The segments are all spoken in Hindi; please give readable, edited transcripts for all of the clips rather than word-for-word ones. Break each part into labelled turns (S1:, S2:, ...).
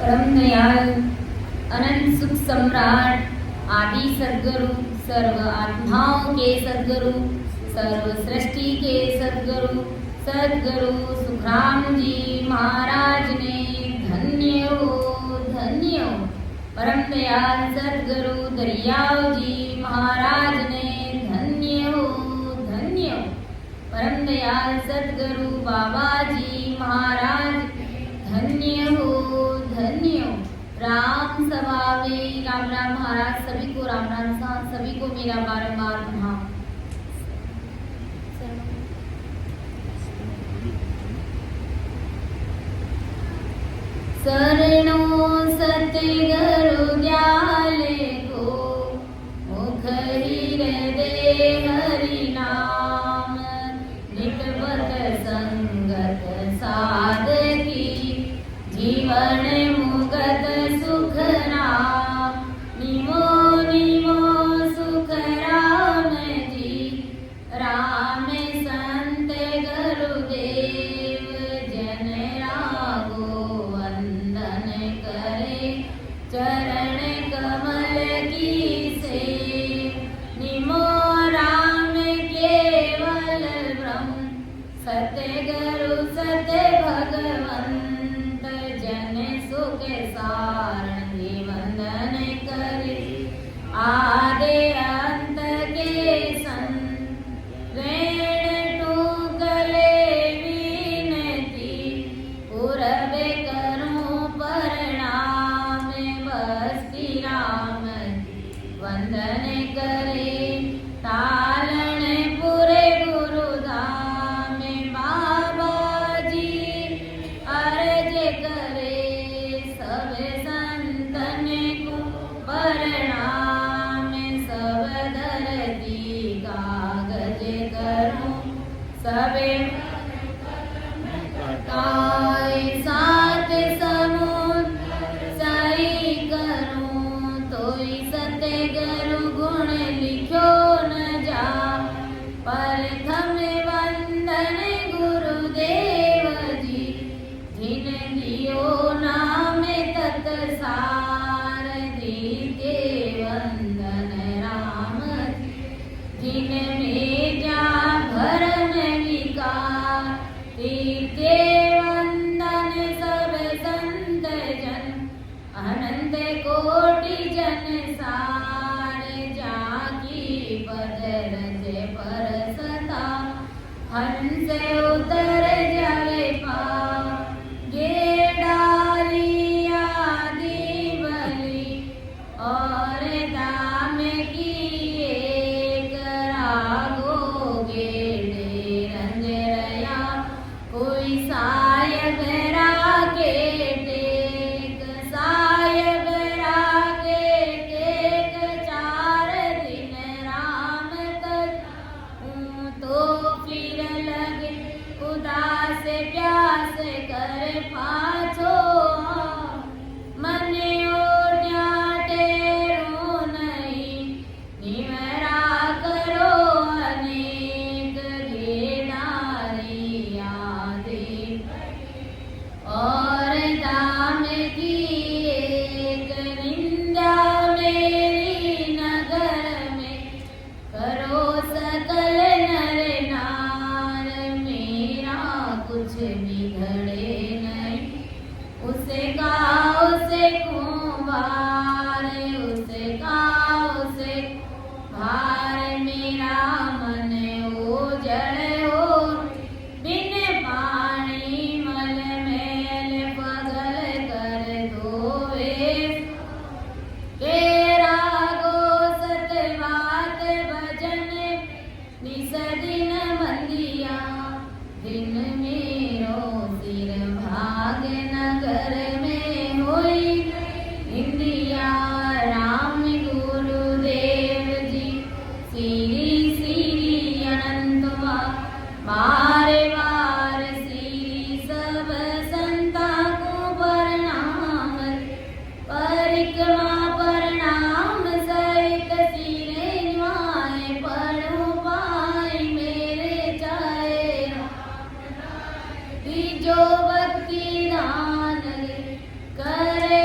S1: परम दयाल अनंत सुख सम्राट आदि सद्गुरु सर्व आत्माओं के सद्गुरु सर्व सृष्टि के सद्गुरु सद्गुरु सुखराम जी महाराज ने धन्य हो परम दयाल सद्गुरु दरियाव जी महाराज ने धन्य हो परम दयाल सद्गुरु बाबा जी महाराज धन्य हो राम सभा में राम राम महाराज सभी को राम राम साथ सभी को मेरा बारंबार प्रणाम। शरणो सतगुरु दयाले को मुख हृदय हरि नाम निकट संगत साधकी जीवन मुगत सुख राम निमो सुख राम जी राम संत गुरुदेव जन रागो वंदन करे चरण कमल की से निमो राम केवल ब्रह्म सतगुरु सत भगवंत जन सुख सारण वंदन करे आदे अंत के संत रेण टूकले विनती पूरबे करूं प्रणाम बस्ती राम वंदन करे तारण पूरे गुरुधाम बाबा जी अर्ज करे सब संतन को प्रणाम सब धरती कागज करूं सबे काय साथ समुद्र सही करूं तोई सतगुरु गुण लिखो न जा प्रथम वंदन गुरुदेव जी जिन दियो नाम तत् सार द्वितीय वंदन राम जिन में जा भरम विकार तृतीय वंदन सब संत जन अनंत कोटि जन सार जाकी पदर से परसता हंस उतर जावे पा गेडाली आदि बलि और दाम की एक रागो गेडे रंजरया कोई सायब रागे टेक सायब रागे टेक चार दिन राम तक तो फिर लगे उदास प्यास कर पाछो मन ओढ़ा टेरो नहीं निमरा करो अनेक घेडारी आदि और दाम की एक निंदा मेरी नगर में करो सकल नर नार मेरा कुछ बिगड़े नहीं उसे कुंवार उसे भार मेरा मन ओजड़ हो बिन पानी मल मैल पगल कर धोवे के रागो सतवात भजन निस दिन बंदिया दिन मेरो सिर भाग नगर में होई इंदिया राम गुरुदेव जी श्री अनंतवा बार बार श्री सब संता को प्रणाम परिक्रमा प्रणाम सहित सिरे न्याय पढ़ो पाई मेरे चाहे जो भक्ति दान करे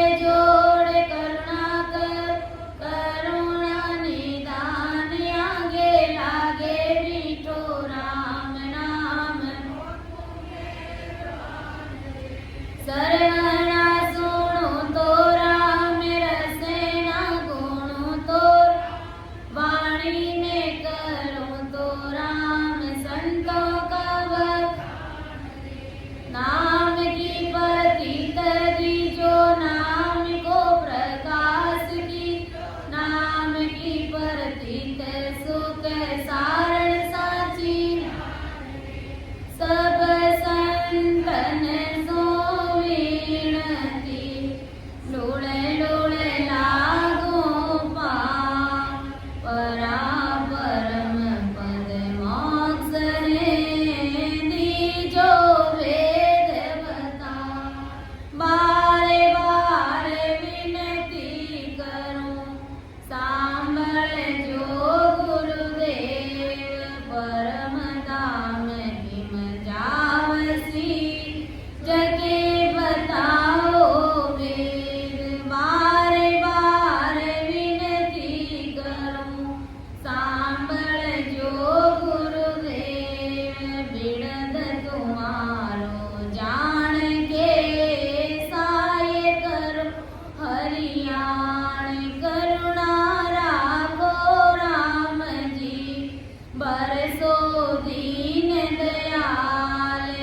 S1: दीन दयाल,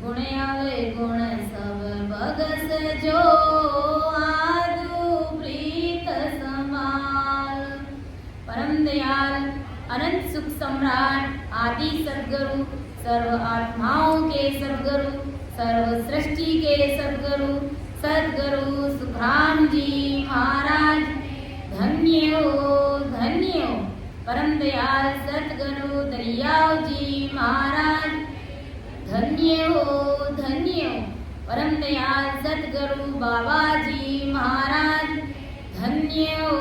S1: गुण अवगुण सब बगस जो, आदु प्रीत समाल। परम दयाल अनंत सुख सम्राट आदि सद्गुरु, सर्व आत्माओं के सद्गुरु, सर्व सृष्टि के सद्गुरु, सद्गुरु सुखराम जी महाराज धन्य हो। परम दयाल सद्गुरु दरियाव जी महाराज धन्य हो। परम दयाल सद्गुरु बाबा जी महाराज धन्य हो।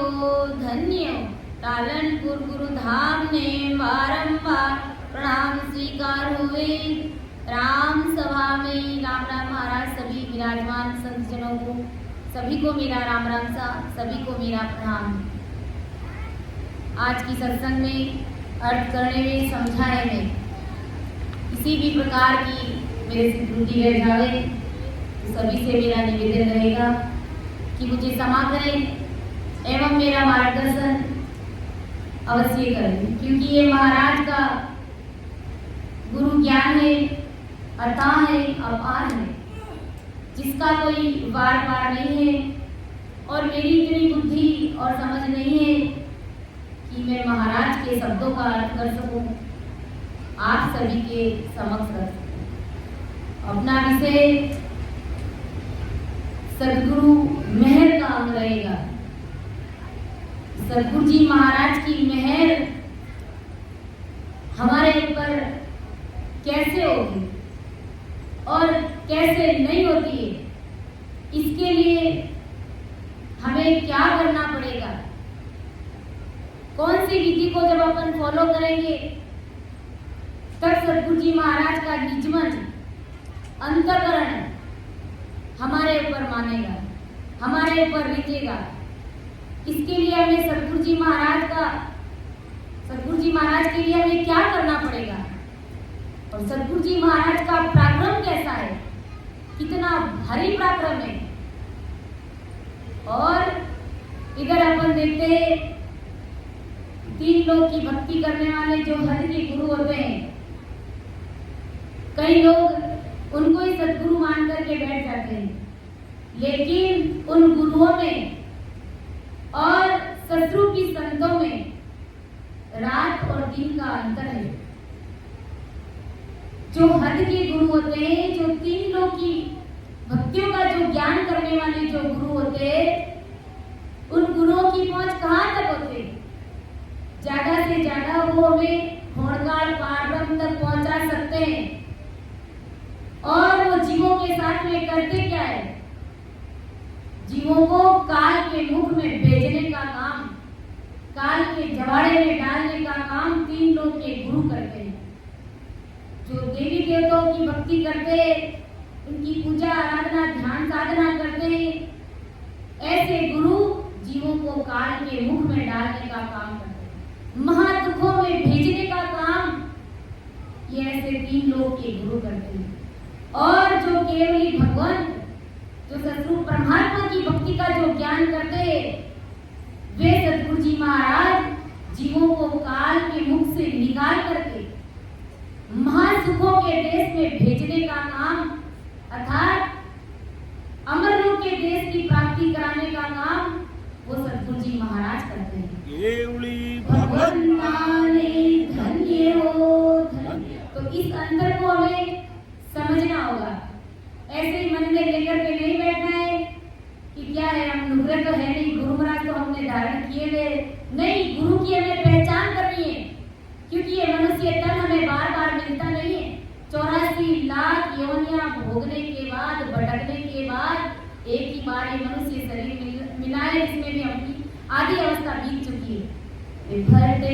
S1: टालनपुर गुरुधाम ने बारंबार प्रणाम स्वीकार हुए। राम सभा में राम राम महाराज सभी विराजमान संत जनों को, सभी को मेरा राम राम सा, सभी को मेरा प्रणाम। आज की सत्संग में अर्थ करने में, समझाने में किसी भी प्रकार की मेरे से त्रुटि रह जावे तो सभी से मेरा निवेदन रहेगा कि मुझे क्षमा करें एवं मेरा मार्गदर्शन अवश्य करें, क्योंकि ये महाराज का गुरु ज्ञान है, अथाह है, अपार है, जिसका कोई वार पार नहीं है। और मेरी इतनी बुद्धि और समझ नहीं है कि मैं महाराज के शब्दों का अर्थ कर सकूं, आप सभी के समक्ष रख सकूं। अपना विषय सद्गुरु मेहर का अंग रहेगा। सद्गुरु जी महाराज की मेहर हमारे ऊपर कैसे होगी और कैसे नहीं होती है, इसके लिए हमें क्या करना पड़ेगा, कौन सी विधि को जब अपन फॉलो करेंगे तब सद्गुरु जी महाराज का निजमन अंतःकरण हमारे ऊपर मानेगा, हमारे ऊपर रीतेगा। इसके लिए हमें सद्गुरु जी महाराज के लिए हमें क्या करना पड़ेगा और सद्गुरु जी महाराज का पराक्रम कैसा है, कितना भारी पराक्रम है। और इधर अपन देखते हैं 3 लोग की भक्ति करने वाले जो हद के गुरु होते हैं, कई लोग उनको ही सद्गुरु मान करके बैठ जाते हैं, लेकिन उन गुरुओं में और शत्रु की संतों में रात और दिन का अंतर है। जो हद के गुरु होते हैं, जो 3 लोग की भक्तियों का जो ज्ञान करने वाले जो गुरु होते हैं, उन गुरुओं की पहुंच कहां तक होते, ज्यादा से ज्यादा वो हमें होड़काल पारब्रह्म तक पहुंचा सकते हैं। और वो जीवों के साथ में करते क्या है, जीवों को काल के मुख में भेजने का काम, काल के जवाड़े में डालने का काम 3 लोग के गुरु करते हैं। जो देवी देवताओं की भक्ति करते, उनकी पूजा आराधना ध्यान साधना करते, ऐसे गुरु जीवों को काल के मुख में डालने का काम करते हैं, महादुखों में भेजने का काम ये ऐसे 3 लोग के गुरु करते हैं। और जो केवली भगवान, जो सद्गुरु परमात्मा की भक्ति का जो ज्ञान करते हैं, वे सद्गुरु जी महाराज जीवों को काल के मुख से निकाल करके महासुखों के देश में भेजने का काम, अर्थात अमर लोक के देश की प्राप्ति कराने का काम वो सद्गुरु जी महाराज करते हैं। भगवान धन्य हो। तो इस अंतर को हमें समझना होगा। ऐसे ही मन में लेकर के नहीं बैठना है कि क्या है, हम नुकरे तो है नहीं, गुरु महाराज तो हमने धारण किए हुए नहीं। गुरु की हमें पहचान करनी है, क्योंकि ये मनुष्य तन हमें बार बार मिलता नहीं है। 84 लाख योनियां भोगने के बाद, भटकने के बाद एक ही बार ये मनुष्य शरीर मिला है, जिसमें भी अपनी आधी अवस्था बीत चुकी है। भरते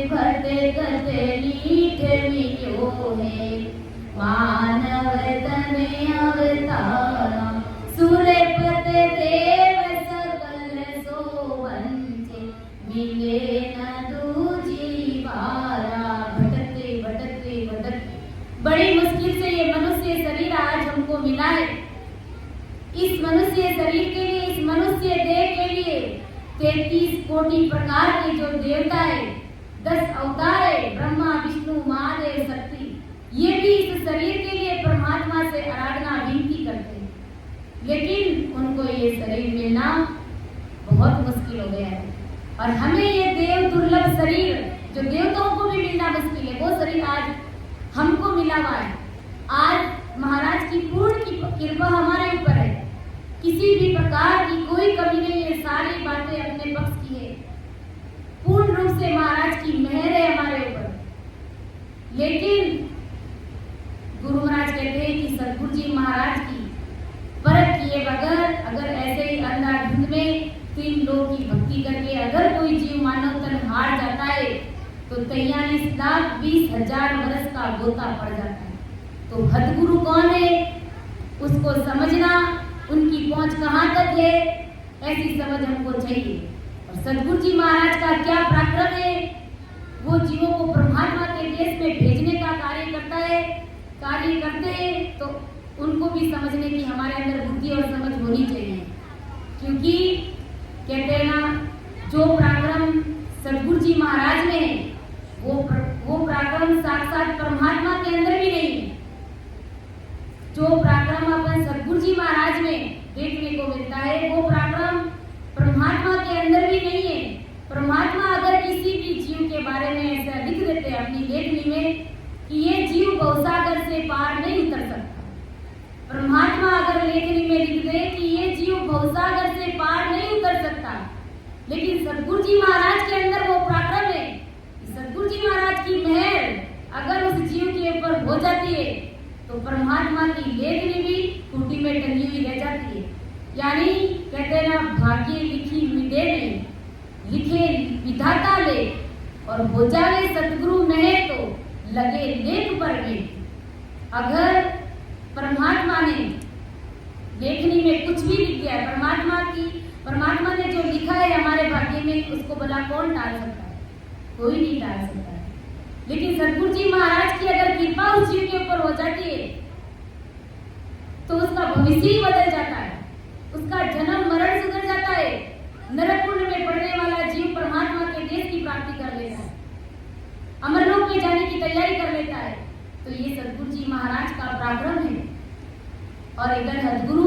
S1: करते मीठे मीठो है, मानव तने अवतारा, सुरपत देव सकल सोवंचे, मिले न दूजी बारा। भटकते बड़ी मुश्किल से ये मनुष्य शरीर आज हमको मिला है। इस मनुष्य शरीर के लिए, इस मनुष्य देह के लिए 33 कोटि प्रकार के जो देवता है, 10 अवतार है, ब्रह्मा विष्णु महादेव लेकिन उनको ये शरीर मिलना बहुत मुश्किल हो गया है। और हमें ये देव दुर्लभ शरीर जो देवताओं को भी मिलना मुश्किल है, वो शरीर आज हमको मिला हुआ है। आज महाराज की पूर्ण की कृपा हमारे ऊपर है, किसी भी प्रकार की कोई कमी नहीं है, सारी बातें अपने पक्ष की है, पूर्ण रूप से महाराज की मेहर है हमारे ऊपर। लेकिन गुरु महाराज कहते हैं कि सदगुरु जी महाराज की परख किए बगैर अगर ऐसे ही अंधाधुंध में 3 लोग की भक्ति करके अगर कोई जीव मानव तन हार जाता है तो 43,20,000 वर्ष का गोता पड़ जाता है। तो सदगुरु कौन है उसको समझना, उनकी पहुंच कहाँ तक है, ऐसी समझ हमको चाहिए। और सदगुरु जी महाराज का क्या पराक्रम है, वो जीवों को परमात्मा के देश में भेजने का कार्य करते हैं, तो उनको भी समझने की हमारे अंदर बुद्धि और समझ होनी चाहिए। क्योंकि कहते हैं ना, जो पराक्रम सदगुरु जी महाराज में है वो पराक्रम साक्षात परमात्मा के अंदर भी नहीं है। जो पराक्रम अपन सदगुरु जी महाराज में देखने को मिलता है वो पराक्रम परमात्मा के अंदर भी नहीं है। परमात्मा अगर किसी भी जीव के बारे में ऐसा लिख देते हैं अपनी लेखनी में कि ये जीव भवसागर से पार नहीं उतर सकता, परमात्मा अगर लेखनी में लिख दे कि ये जीव भवसागर से पार नहीं उतर सकता, लेकिन सदगुरु जी महाराज के अंदर वो पराक्रम है। सदगुरु जी महाराज की मेहर अगर उस जीव के ऊपर हो जाती है तो परमात्मा की लेखनी भी खूंटी में टंगी हुई रह जाती है। यानी कहते हैं ना, भाग्य लिखी मिटे नहीं, लिखे विधाता ले, और हो जावे सदगुरु मेहर तो लगे लेख पर में। अगर परमात्मा ने लेखनी में कुछ भी लिख दिया है, परमात्मा ने जो लिखा है हमारे भाग्य में, उसको भला कौन टाल सकता है? कोई नहीं टाल सकता है। लेकिन सदगुरु जी महाराज की अगर कृपा उस जीव के ऊपर हो जाती है तो उसका भविष्य ही बदल जाता है, उसका जन्म मरण सुधर जाता है, नरक कुंड में पड़ने वाला जीव परमात्मा के देश की प्राप्ति कर लेता है, अमरलोक में जाने की तैयारी कर लेता है। तो ये सदगुरु जी महाराज का पराक्रम है। और इधर सदगुरु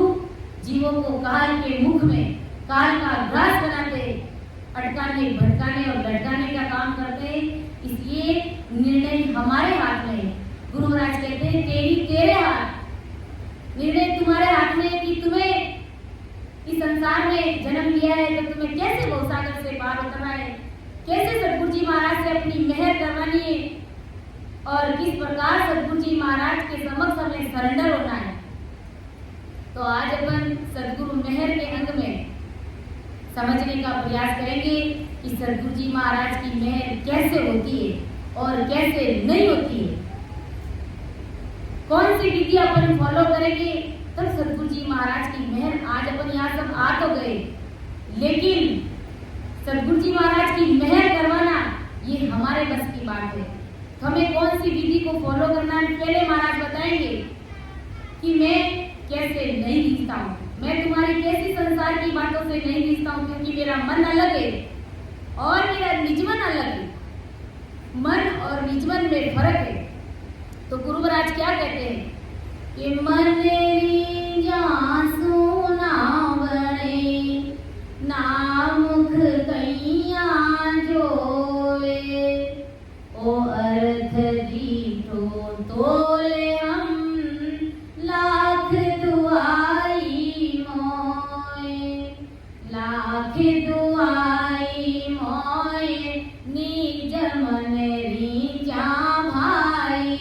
S1: जीवों को काल के मुख में काल का ग्रास बनाते, अटकाने भटकाने और लटकाने का काम करते हैं। इसलिए निर्णय हमारे हाथ में है। गुरु महाराज कहते हैं तेरे हाथ, निर्णय तुम्हारे हाथ में है कि तुम्हें इस संसार में जन्म लिया है तो तुम्हें कैसे भवसागर से पार उतरना है, कैसे सदगुरु जी महाराज से अपनी मेहर करवानी है, और किस प्रकार सदगुरु जी महाराज के समक्ष हमें सरेंडर होना है। तो आज अपन सदगुरु मेहर के अंग में समझने का प्रयास करेंगे कि सदगुरु जी महाराज की मेहर कैसे होती है और कैसे नहीं होती है, कौन सी विधि अपन फॉलो करेंगे तब सदगुरु जी महाराज की मेहर। आज अपन यहाँ सब आ तो गए, लेकिन सदगुरु जी महाराज की मेहर करवाना ये हमारे बस की बात है। तो हमें कौन सी विधि को फॉलो करना है, पहले महाराज बताएंगे कि मैं कैसे नहीं रिश्ता हूँ, मैं तुम्हारी कैसी संसार की बातों से नहीं रिश्ता हूँ, क्योंकि मेरा मन अलग है और मेरा निजमन अलग है। मन और निजमन में फर्क है। तो गुरु महाराज क्या कहते हैं कि मन सुना बने ना मुख कैया जोए, ओ अर्थ दीठो तोले हम लाख दुआई मोए, लाख दुआई मोए निज मन रीजा भाई,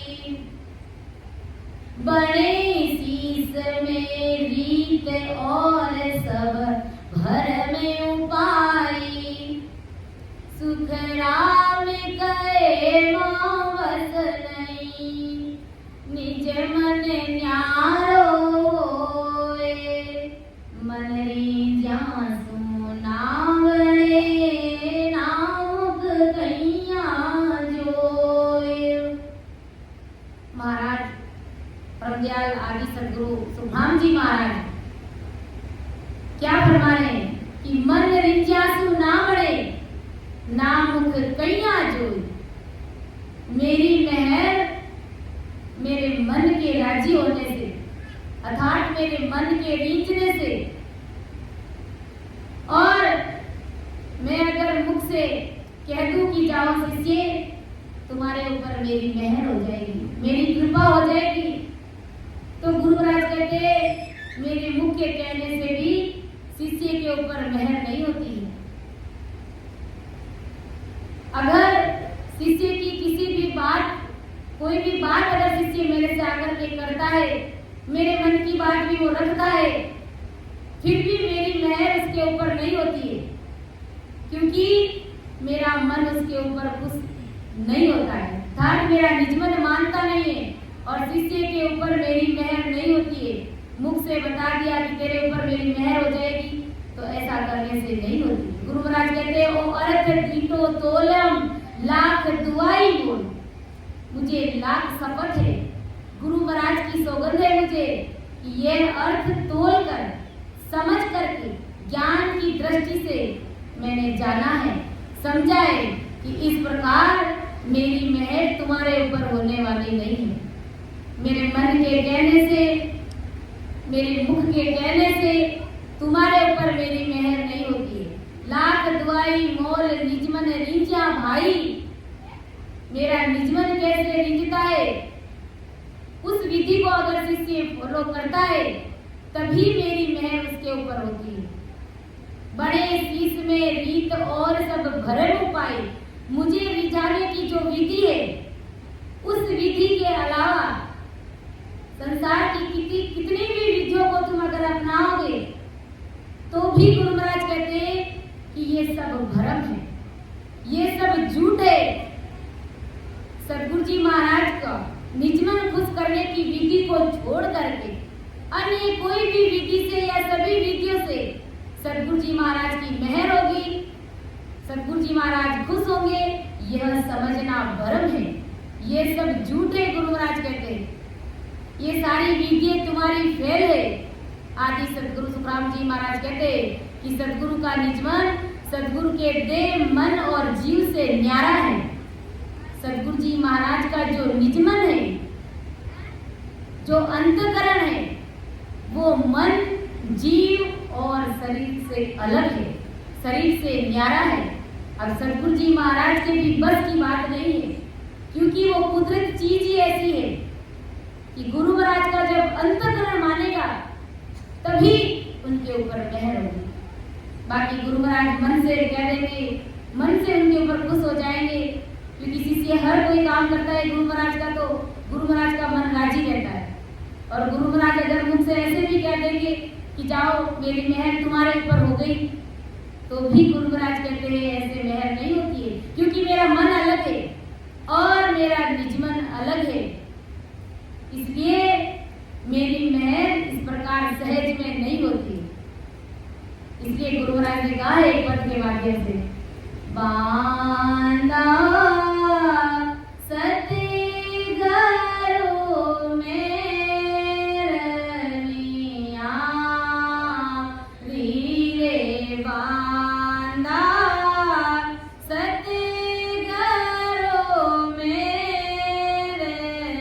S1: बड़े शीस में रीत और सब भर में उपाई, सुख राम कहे मावस नहीं, निज मन न्यारो होए, मन रीजा सुनावड़े नामुख कैया जोए। महाराज परमदयाल आदि सदगुरु सुभाम जी महाराज क्या फरमा रहे हैं कि मन रिंजासु ना बड़े ना मुख कैया जोई, मेरी मेहर मेरे मन के राजी होने से अर्थात मेरे मन के रीझने से। और मैं अगर मुख से कह दूं कि जाओ शिष्य, तुम्हारे ऊपर मेरी मेहर हो जाएगी, मेरी कृपा हो जाएगी, तो गुरु महाराज कहते मेरे मुख के कहने से भी शिष्य के ऊपर मेहर नहीं होती है। अगर शिष्य की किसी भी बात, कोई भी बात अगर शिष्य मेरे से आकर के करता है, मेरे मन की बात भी वो रखता है, फिर भी मेरी मेहर उसके ऊपर नहीं होती है, क्योंकि मेरा मन उसके ऊपर खुश नहीं होता है, अर्थात मेरा निज मन मानता नहीं है और शिष्य के ऊपर मेरी मेहर नहीं होती है। मुख से बता दिया कि तेरे ऊपर मेरी मेहर हो जाएगी, तो ऐसा करने से नहीं होती। गुरु महाराज कहते हैं ओ अर्थ दीटो तोलम लाख दुआई बोल, मुझे लाख शपथ है, गुरु महाराज की सौगंध है मुझे कि यह अर्थ तोल कर समझ करके ज्ञान की दृष्टि से मैंने जाना है, समझा है कि इस प्रकार मेरी मेहर तुम्हारे ऊपर होने वाली नहीं है। मेरे मन के कहने से, मेरे मुख के कहने से तुम्हारे ऊपर मेरी मेहर नहीं होती है। लाख दुआई मोल निजमन रींचा भाई, मेरा निजमन कैसे रींचता है, उस विधि को अगर शिष्य फॉलो करता है तभी मेरी मेहर उसके ऊपर होती है। बड़े शीश में रीत और सब भरम उपाय, मुझे रिझाने की जो विधि है, उस विधि के अलावा संसार की कितनी भी विधियों को तुम अगर अपनाओगे तो भी गुरु महाराज कहते हैं कि ये सब भ्रम है, ये सब झूठ है। सदगुरु जी महाराज का निजमन खुश करने की विधि को छोड़ करके अन्य कोई भी विधि से या सभी विधियों से सदगुरु जी महाराज की मेहर होगी, सदगुरु जी महाराज खुश होंगे, यह समझना भ्रम है, ये सब झूठ है। गुरु महाराज कहते हैं ये सारी विधियां तुम्हारी फेल है। आदि सदगुरु सुखराम जी महाराज कहते हैं कि सदगुरु का निजमन सदगुरु के देह मन और जीव से न्यारा है। सदगुरु जी महाराज का जो निजमन है, जो अंतकरण है, वो मन जीव और शरीर से अलग है, शरीर से न्यारा है। अब सदगुरु जी महाराज के भी बस की बात नहीं है, क्योंकि वो कुदरत चीज ही ऐसी है कि गुरु महाराज का जब अंतकरण मानेगा तभी उनके ऊपर मेहर होगी। बाकी गुरु महाराज मन से कह देंगे, मन से उनके ऊपर खुश हो जाएंगे, क्योंकि शिष्य हर कोई काम करता है गुरु महाराज का, तो गुरु महाराज का मन राजी रहता है। और गुरु महाराज अगर मुझसे ऐसे भी कह देंगे कि जाओ मेरी मेहर तुम्हारे ऊपर हो गई, तो भी गुरु महाराज कहते हैं ऐसे मेहर नहीं होती है, क्योंकि मेरा मन अलग है और मेरा निजमन अलग है, इसलिए मेरी मेहर इस प्रकार सहज में नहीं होती। इसलिए गुरु महाराज ने कहा है एक पद के माध्यम से, बांधा सती घरों में रनिया रीरे, बांधा सती घरों में रनिया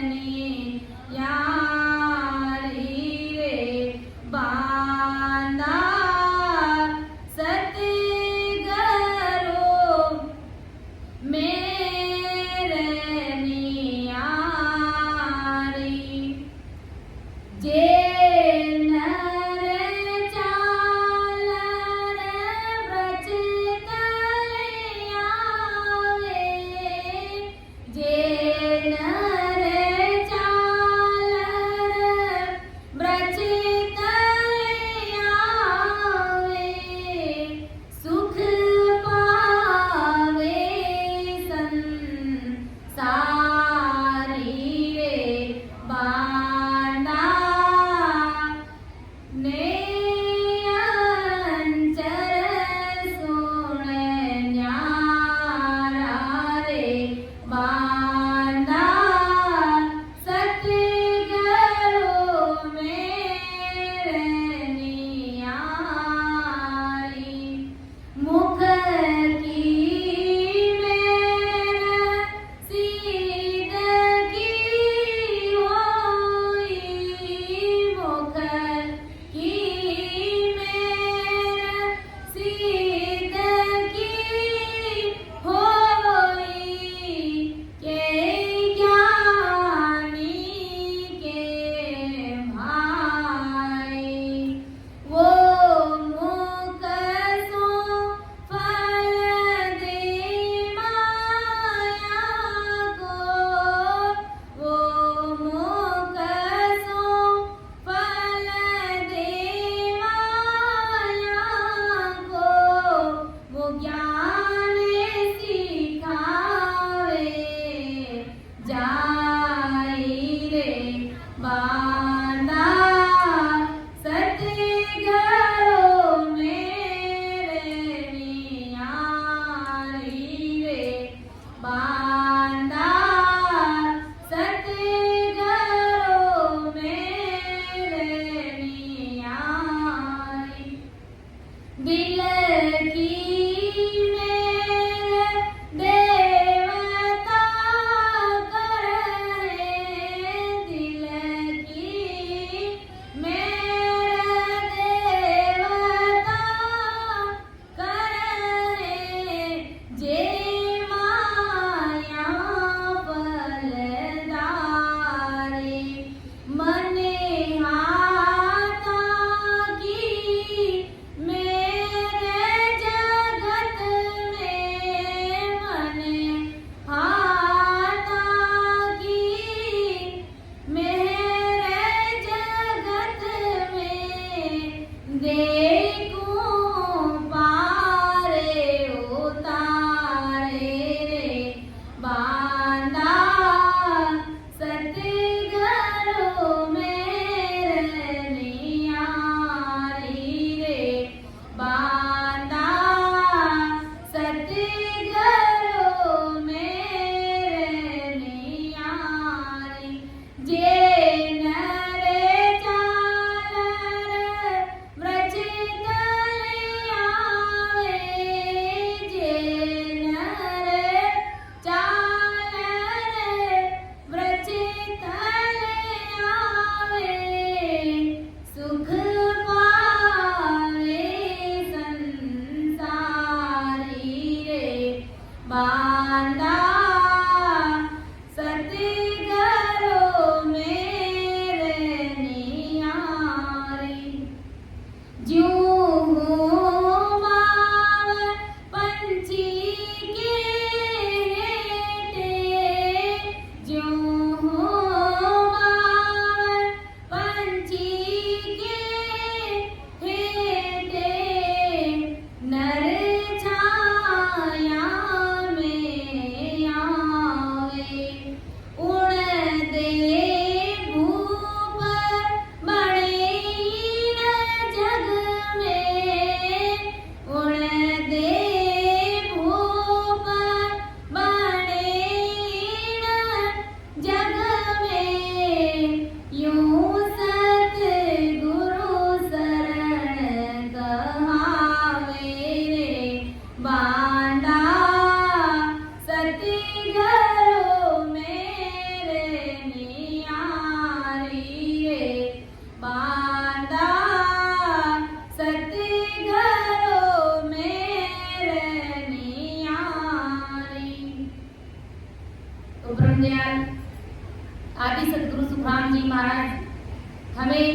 S1: आदि सतगुरु सुखराम जी महाराज हमें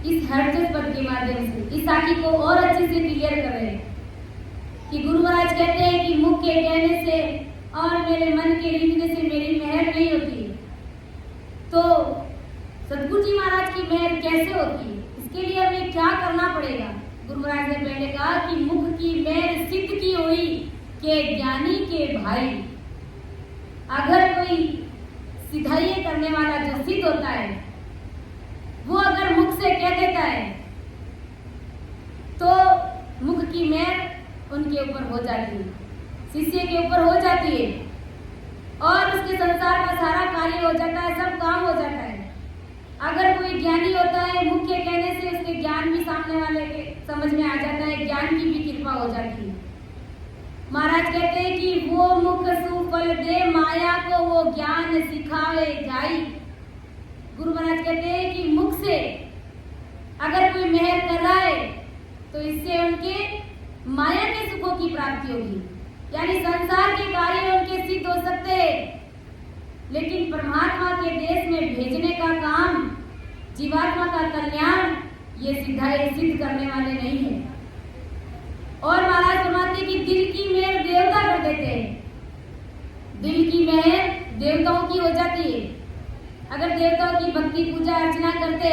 S1: इस हरजत पद के माध्यम से इस साखी को और अच्छे से क्लियर कर रहे हैं कि गुरु महाराज कहते हैं कि मुख के कहने से और मेरे मन के रीझने से मेरी मेहर नहीं होती। तो सतगुरु जी महाराज की मेहर कैसे होती है, इसके लिए हमें क्या करना पड़ेगा? गुरु महाराज ने पहले कहा कि मुख की मेहर सिद्ध की हुई के ज्ञानी के भाई। अगर कोई सिधाई करने वाला जो सिद्ध होता है वो अगर मुख से कह देता है तो मुख की मेहर उनके ऊपर हो जाती है, शिष्य के ऊपर हो जाती है और उसके संसार का सारा कार्य हो जाता है, सब काम हो जाता है। अगर कोई ज्ञानी होता है मुख के कहने से उसके ज्ञान भी सामने वाले के समझ में आ जाता है, ज्ञान की भी कृपा हो जाती है। महाराज कहते हैं कि वो मुख सुफल दे माया को वो ज्ञान सिखावे जाई। गुरु महाराज कहते हैं कि मुख से अगर कोई मेहर कर रहा है तो इससे उनके माया के सुखों की प्राप्ति होगी, यानी संसार के कार्य उनके सिद्ध हो सकते हैं, लेकिन परमात्मा के देश में भेजने का काम, जीवात्मा का कल्याण, ये सिद्ध करने वाले नहीं है। और महाराज फरमाते कि दिल की मेहर देवता कर देते हैं, दिल की मेहर देवताओं की हो जाती है। अगर देवताओं की भक्ति पूजा अर्चना करते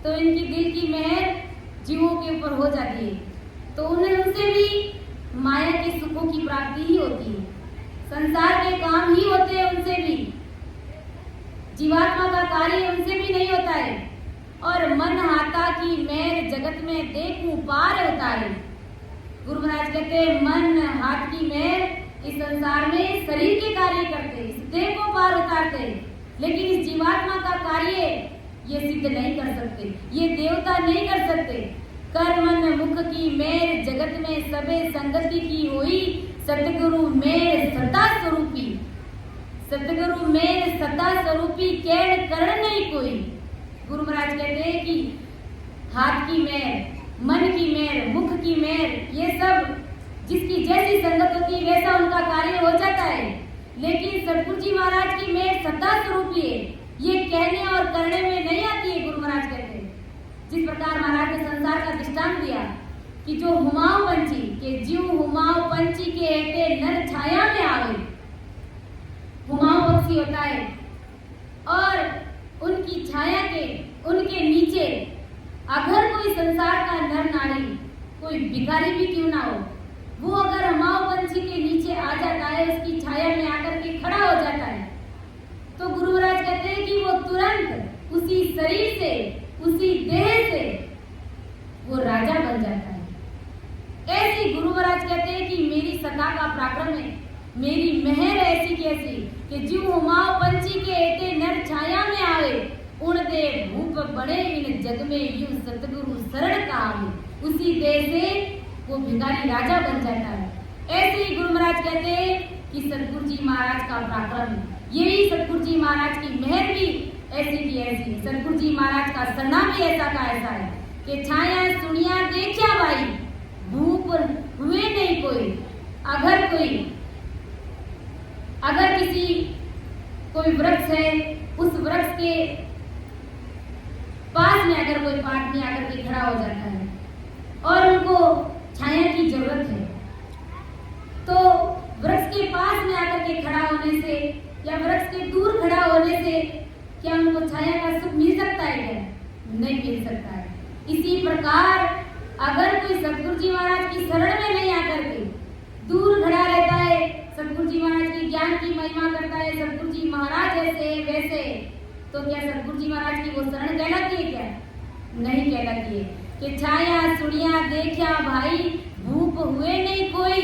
S1: तो इनकी दिल की मेहर जीवों के ऊपर हो जाती है, तो उन्हें उनसे भी माया के सुखों की प्राप्ति ही होती है, संसार के काम ही होते हैं उनसे भी, जीवात्मा का कार्य उनसे भी नहीं होता है। और मन हाथा की मेहर जगत में देखूं पार होता है। गुरु महाराज कहते हैं मन हाथ की मेहर इस संसार में शरीर के कार्य करते, इस देह को पार उतारते, लेकिन इस जीवात्मा का कार्य ये सिद्ध नहीं कर सकते, ये देवता नहीं कर सकते। कर मन मुख की मेर जगत में सबे संगति की हुई, सतगुरु मेर सता स्वरूपी, सतगुरु मेर सता स्वरूपी कैण करण नहीं कोई। गुरु महाराज कहते हैं कि हाथ की मेर, मन की मेर, मुख की मेर, ये सब जिसकी जैसी संगत होती है वैसा उनका कार्य हो जाता है, लेकिन सतगुरु जी महाराज की मेर सत्ता स्वरूपी है, ये कहने और करने में नहीं आती है। गुरु महाराज कहते हैं जिस प्रकार महाराज ने संसार का दृष्टांत दिया कि जो हुमाऊ पंछी के जीव हुमाऊ पंछी के हेठे नर छाया में आवे, हुमाऊ पक्षी होता है और उनकी छाया के उनके नीचे अगर कोई संसार का नर नारी, कोई भिखारी भी क्यों ना हो, वो अगर हुमाऊ पंछी के नीचे आ जाता है, उसकी छाया में आकर के खड़ा हो जाता है, तो गुरु महाराज कहते हैं कि वो तुरंत उसी शरीर से, उसी देह से वो राजा बन जाता है। ऐसी गुरु महाराज कहते हैं कि मेरी सत्ता का पराक्रम है, मेरी मेहर ऐसी कैसी कि जीव हुमाऊ पंछी के हेठे नर छाया में आवे, उन दे भूप बड़े इन जग में यूं सतगुरु शरण कहावे। उसी देह से वो भिखारी राजा बन जाता है। ऐसे ही गुरु महाराज कहते हैं कि सतगुरु जी महाराज का पराक्रम है, यही सतगुरु जी महाराज की मेहर भी ऐसी की ऐसी। सतगुरु जी महाराज का सरना भी ऐसा का ऐसा है कि छाया सुनिया देखा भाई, भूप हुए नहीं कोई। अगर किसी कोई वृक्ष है, उस वृक्ष के पास में अगर कोई पाटनी आकर के खड़ा हो जाता है और उनको छाया की जरूरत है, तो वृक्ष के पास में आकर के खड़ा होने से या वृक्ष के दूर खड़ा होने से क्या उनको छाया का सुख मिल सकता है? क्या नहीं मिल सकता है। इसी प्रकार अगर कोई सतगुरु जी महाराज की शरण में नहीं आकर के दूर खड़ा रहता है, सतगुरु जी महाराज की ज्ञान की महिमा करता है, सतगुरु जी महाराज ऐसे वैसे, तो क्या सतगुरु जी महाराज की वो शरण कहलाती है? क्या नहीं कहलाती है। कि छाया सुनिया देखा भाई, भूप हुए नहीं कोई।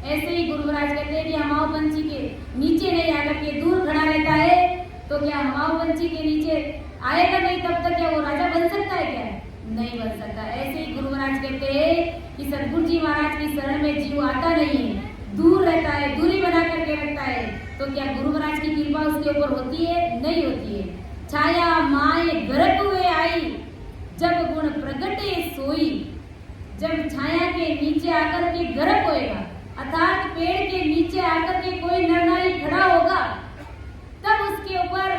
S1: ऐसे ही गुरु महाराज कहते हैं कि हमाऊ पंछी के नीचे नहीं आकर के दूर खड़ा रहता है, तो क्या हमाऊ पंछी के नीचे आएगा नहीं, तब तक क्या वो राजा बन सकता है? क्या नहीं बन सकता। ऐसे ही गुरु महाराज कहते हैं कि सतगुरु जी महाराज की शरण में जीव आता नहीं है, दूर रहता है, दूरी बना करके रखता है, तो क्या गुरु महाराज की कृपा उसके ऊपर होती है? नहीं होती है। छाया माए गर्भ हुए आई, जब गुण प्रगटे सोई। जब छाया के नीचे आकर के गर्भ होएगा, अर्थात पेड़ के नीचे आकर के कोई नर नारी खड़ा होगा, तब उसके ऊपर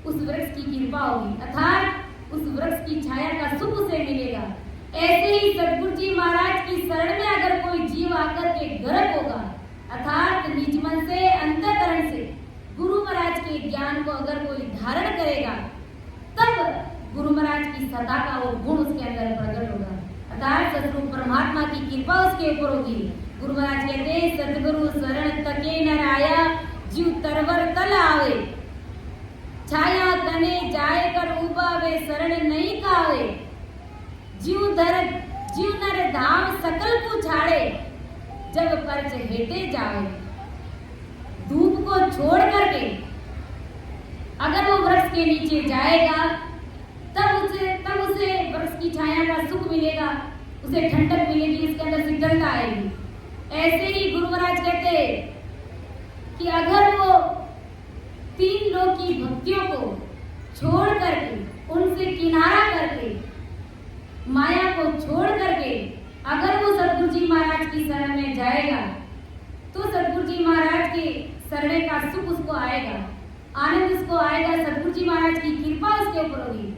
S1: उस वृक्ष की कृपा होगी, अर्थात उस वृक्ष की छाया का सुख उसे मिलेगा। ऐसे ही सद्गुरु जी महाराज की शरण में अगर कोई जीव आकर के गर्क होगा, अर्थात निज मन से, अंतःकरण से गुरु महाराज के ज्ञान को अगर कोई धारण करेगा, तब गुरु महाराज की सदा का वो गुण उसके अंदर प्रकट होगा, अर्थात सतरूप परमात्मा की कृपा उसके ऊपर होगी। गुरु महाराज कहते हैं, सतगुरु शरण तके नर आया, जीव तरवर तल आवे, छाया तने जाए कर उबावे, शरण नहीं कावे, जीव नर धाम सकल को छाड़े, जब परच हेटे जावे। धूप को छोड़ करके अगर वो वृक्ष के नीचे जाएगा, तब उसे वृक्ष की छाया का सुख मिलेगा, उसे ठंडक मिलेगी, उसके अंदर शीतलता आएगी। ऐसे ही गुरु महाराज कहते कि अगर वो 3 लोग की भक्तियों को छोड़ करके, उनसे किनारा करके, माया को छोड़ करके अगर वो सतगुरु जी महाराज की शरण में जाएगा, तो सतगुरु जी महाराज के शरण का सुख उसको आएगा, आनंद उसको आएगा, सतगुरु जी महाराज की कृपा उसके ऊपर होगी।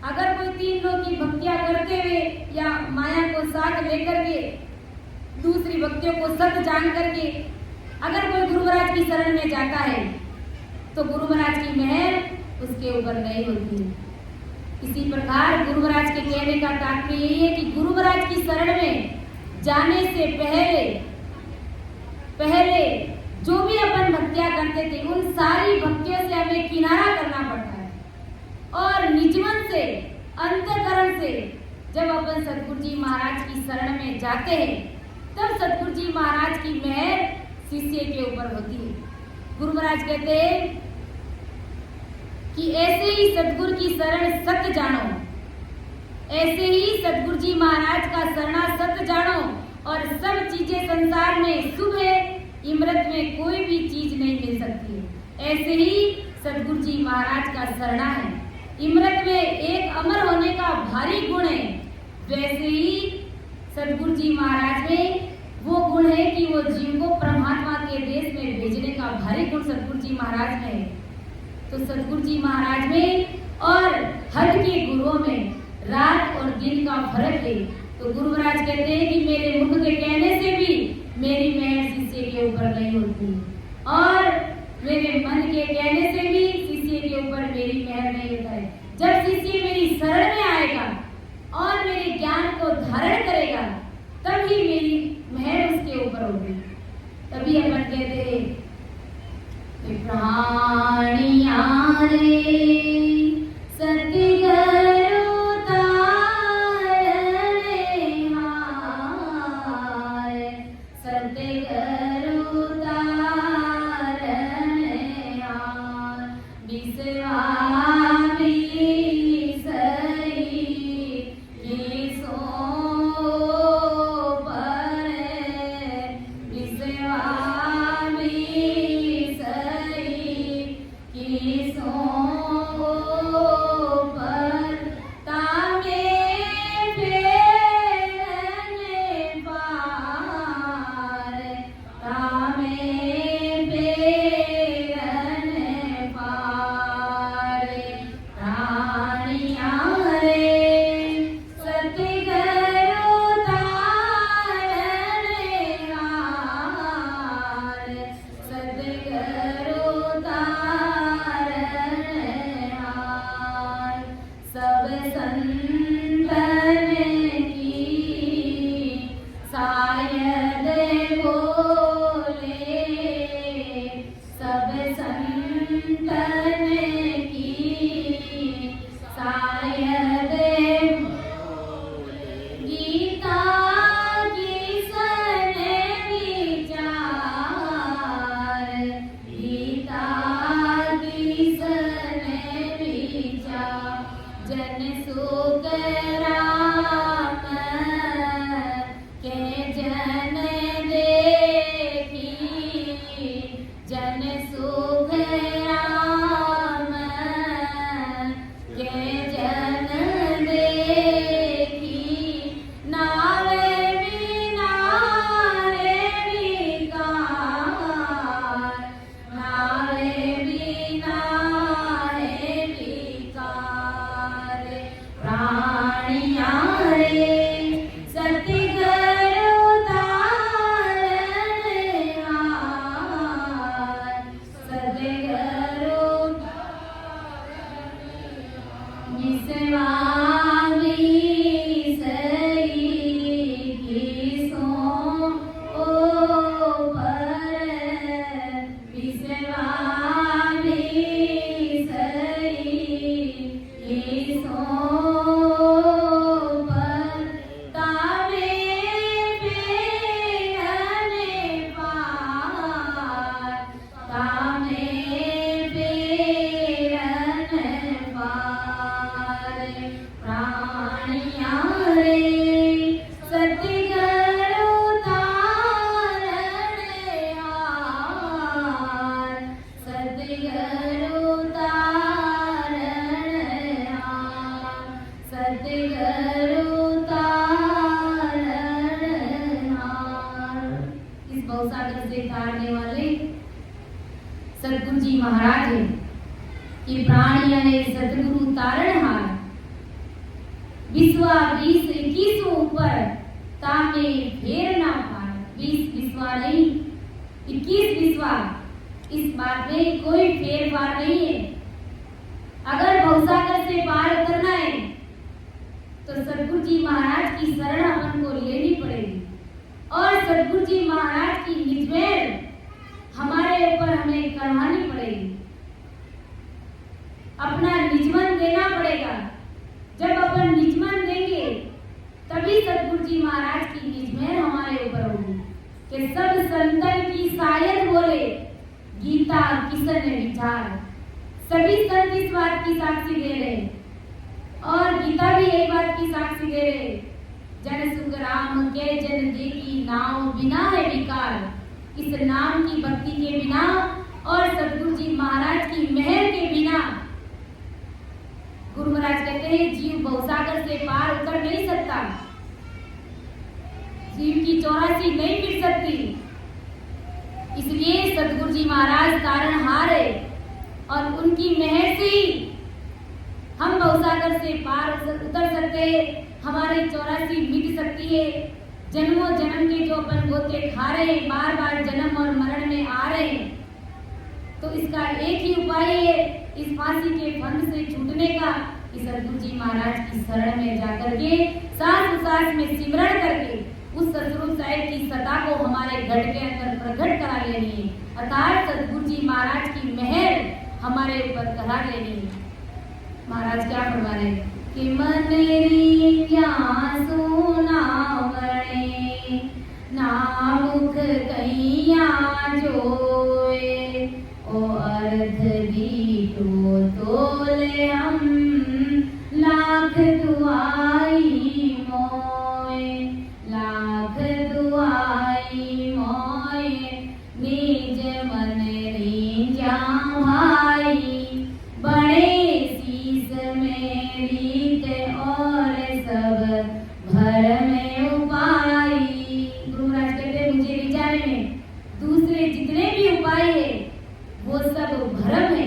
S1: अगर कोई 3 लोग की भक्तियां करते हुए या माया को साथ लेकर के, दूसरी भक्तियों को सत्य जान करके अगर कोई गुरु महाराज की शरण में जाता है, तो गुरु महाराज की मेहर उसके ऊपर नहीं होती है। इसी प्रकार गुरु महाराज के कहने का तात्पर्य यही है कि गुरु महाराज की शरण में जाने से पहले जो भी अपन भक्तियां करते थे, उन सारी भक्तियों से हमें किनारा करना पड़ता है, और निजमन से, अंतःकरण से जब अपन सतगुरु जी महाराज की शरण में जाते हैं, तब सतगुरु जी महाराज की मेहर शिष्य के ऊपर होती है। गुरु महाराज कहते हैं कि ऐसे ही सतगुरु की शरण सत्य जानो, ऐसे ही सतगुरु जी महाराज का शरणा सत्य जानो, और सब चीजें संसार में शुभ है, इमरत में कोई भी चीज नहीं मिल सकती है। ऐसे ही सतगुरु जी महाराज का शरणा है, इमरत में एक अमर होने का भारी गुण है। वैसे ही सतगुरु जी महाराज में वो गुण है कि वो जीव को परमात्मा के देश में भेजने का भारी गुण सतगुरु जी महाराज में है। तो सतगुरु जी महाराज में और हर के गुरुओं में रात और दिन का फर्क है। तो गुरु महाराज कहते हैं कि मेरे मुख के कहने से भी मेरी मेहर शिष्य के ऊपर नहीं होती, और मेरे मन के कहने से भी शिष्य के ऊपर मेरी मेहर नहीं होता है। जब शिष्य मेरी शरण में आएगा और मेरे ज्ञान को धारण करेगा, तभी मेरी मेहर उसके ऊपर होगी। तभी अपन कहते हैं प्राणिया रे सतगुरु भवसागर से तारने वाले सदगुरु जी महाराज है कि प्राण यानी सदगुरु तारणहार विश्वा 20-21 ऊपर तामे फेर ना पार 20 विश्वा नहीं 21 विश्वा इस बात में कोई फेर पार नहीं है। अगर भवसागर से पार उतरना है तो सदगुरु जी महाराज की शरण अपन को लेनी पड़ेगी और सदगुरु जी महाराज की निजमेर हमारे ऊपर हमें करवानी पड़ेगी, अपना निजमन देना पड़ेगा। जब अपन निजमन देंगे तभी सदगुरु जी महाराज की निजमेर हमारे ऊपर होगी कि सब संतन की शायद बोले गीता किसन विचार। सभी संत इस बात की साक्षी दे रहे और गीता भी एक बात की साक्षी दे रहे, जन सुख राम के जन देखी नाम बिना है विकार। इस नाम की भक्ति के बिना और सदगुरु जी महाराज की मेहर के बिना गुरु महाराज कहते हैं जीव भवसागर से पार उतर नहीं सकता, जीव की 84 नहीं मिट सकती। इसलिए सदगुरु जी महाराज तारणहार है और उनकी मेहर से हम भवसागर से पार उतर सकते हैं, हमारी 84 मिट सकती है। जन्मों जन्म के जो अपन गोते खा रहे हैं, बार बार जन्म और मरण में आ रहे हैं, तो इसका एक ही उपाय है इस फांसी के फंद से छूटने का कि सदगुरु जी महाराज की शरण में जाकर के सांस सांस में सिमरण करके उस सतगुरु साहिब की सत्ता को हमारे घट के अंदर प्रकट करा लेनी है, अर्थात सदगुरु जी महाराज की मेहर हमारे ऊपर करा लेनी है। महाराज क्या फरमा रहे कि मन रीया सोना बने नामुख कैया जोए ओ अर्थ दीटो तोले हम लाख दुआई मोए लाख दुआई मोए निज मन रीजा भाई बड़े शीस मेरी ते और सब भर में उपाई। गुरु महाराज कहते हैं मुझे विचार में दूसरे जितने भी उपाय है वो सब भ्रम है,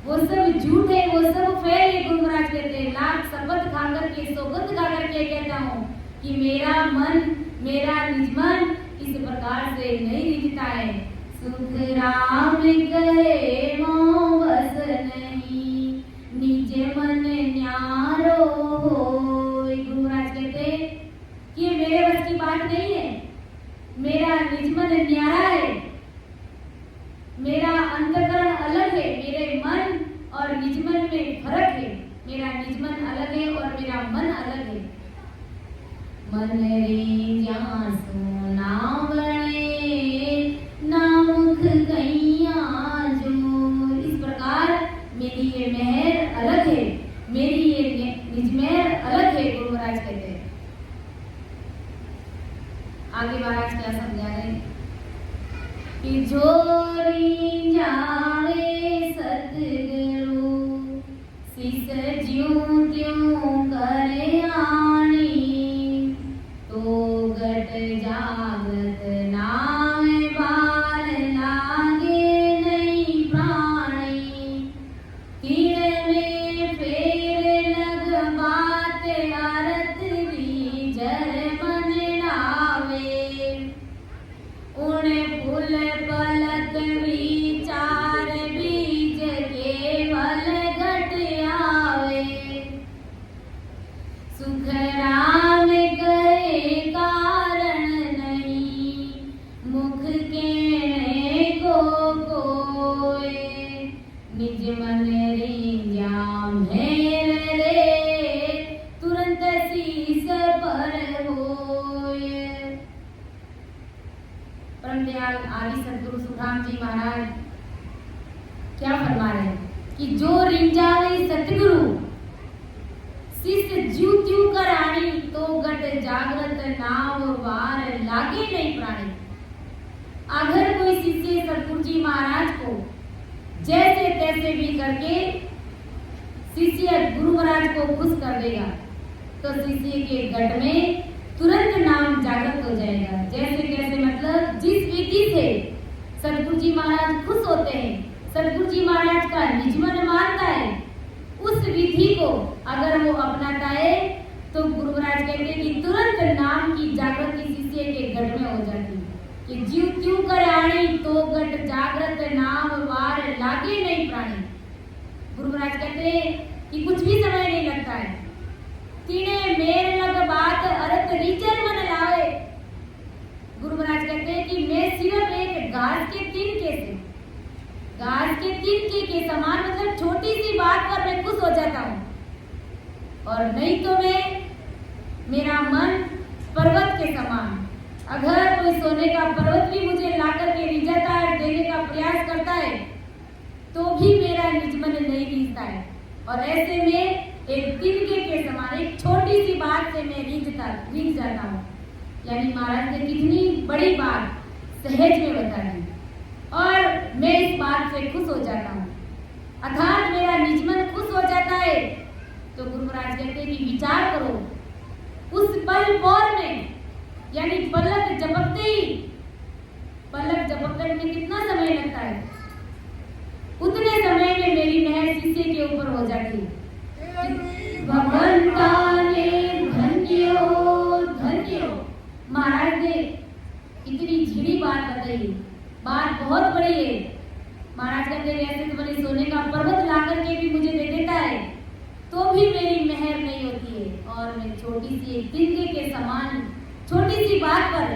S1: वो सब झूठ है, वो सब फेल है। गुरु महाराज कहते हैं लाख शपथ खाकर के सौगंध खाकर के कहता हूँ कि मेरा मन मेरा निजमन इस प्रकार से नहीं रिझता है। सुख राम कहे मोह बस नहीं निज मन न्यारो होय। गुरु महाराज कहते कि ये मेरे बस की बात नहीं है, मेरा निजमन न्यारा है, मेरा अंतःकरण अलग है, मेरे मन और निजमन में फर्क है, मेरा निजमन अलग है और मेरा मन अलग है। मन रे जहाँ सोना बने नामुख कैया जो। इस प्रकार मेरी ये मेहर अलग है, मेरी ये निजमेर अलग है। गुरु महाराज कहते हैं आगे महाराज क्या समझा रहे कि जोरी जावे सतगुरु शीस ज्यों त्यों करे आनी तो गट जागत नाम बार लागे नहीं प्राणी तीर में फेर लग बात आरत जर मन नावे उन फूल पलक विचार बीज केवल घट आवे। रींजाम हेर रे तुरंत शीस पर होए। परम दयाल आदि सदगुरु सुखराम जी महाराज क्या फरमा रहे हैं कि जो रिंजावे सतगुरु शिष्य ज्यू त्यू कर आनी तो गट जागृत नाव वार लागे नहीं प्राणी। अगर कोई शिष्य सतगुरु जी महाराज को जैसे तैसे भी करके शिष्य गुरु महाराज को खुश कर देगा तो शिष्य के गट में तुरंत नाम जागृत हो जाएगा। जैसे कैसे मतलब जिस विधि से सतगुरु जी महाराज खुश होते हैं, सतगुरु जी महाराज का निजमन मानता है, उस विधि को अगर वो अपनाता है तो गुरु महाराज कहते हैं कि तुरंत नाम की जागृति शिष्य के गट में हो जाती है कि जीव क्यों कर आनी तो गट जागृत नाम वार लागे नहीं प्राणी। गुरु महाराज कहते हैं कि कुछ भी समय नहीं लगता है। तीने मेर लग बात अर्थ रीचर मन लावे। गुरु महाराज कहते हैं कि मैं सिर्फ एक घास के तिनके से, घास के तिनके के समान मतलब छोटी सी बात पर मैं खुश हो जाता हूँ, और नहीं तो मेरा मन पर्वत के समान। अगर कोई सोने का पर्वत भी मुझे लाकर के रिझाता है, देने का प्रयास करता है, तो भी मेरा निजमन नहीं रीझता है। और ऐसे में एक तिनके के समान एक छोटी सी बात से मैं रीझ जाता हूँ। यानी महाराज ने कितनी बड़ी बात सहज में बता दी और मैं इस बात से खुश हो जाता हूँ, अर्थात मेरा निजमन खुश हो जाता है। तो गुरु महाराज कहते हैं कि विचार करो उस पल पौर में, यानी पलक झपकते ही, पलक झपकने में कितना समय लगता है, उतने समय में मेरी नहर शीशे के ऊपर हो जाती है। भगवंता ने धन्य हो। महाराज ने इतनी झिड़ी बात बताई, बात बहुत बड़ी है। महाराज कहते हैं ऐसे तो मैंने सोने का पर्वत ला करके भी मुझे दे देता है तो भी मेरी मेहर नहीं होती है, और मैं छोटी सी एक तिनके के समान छोटी सी बात पर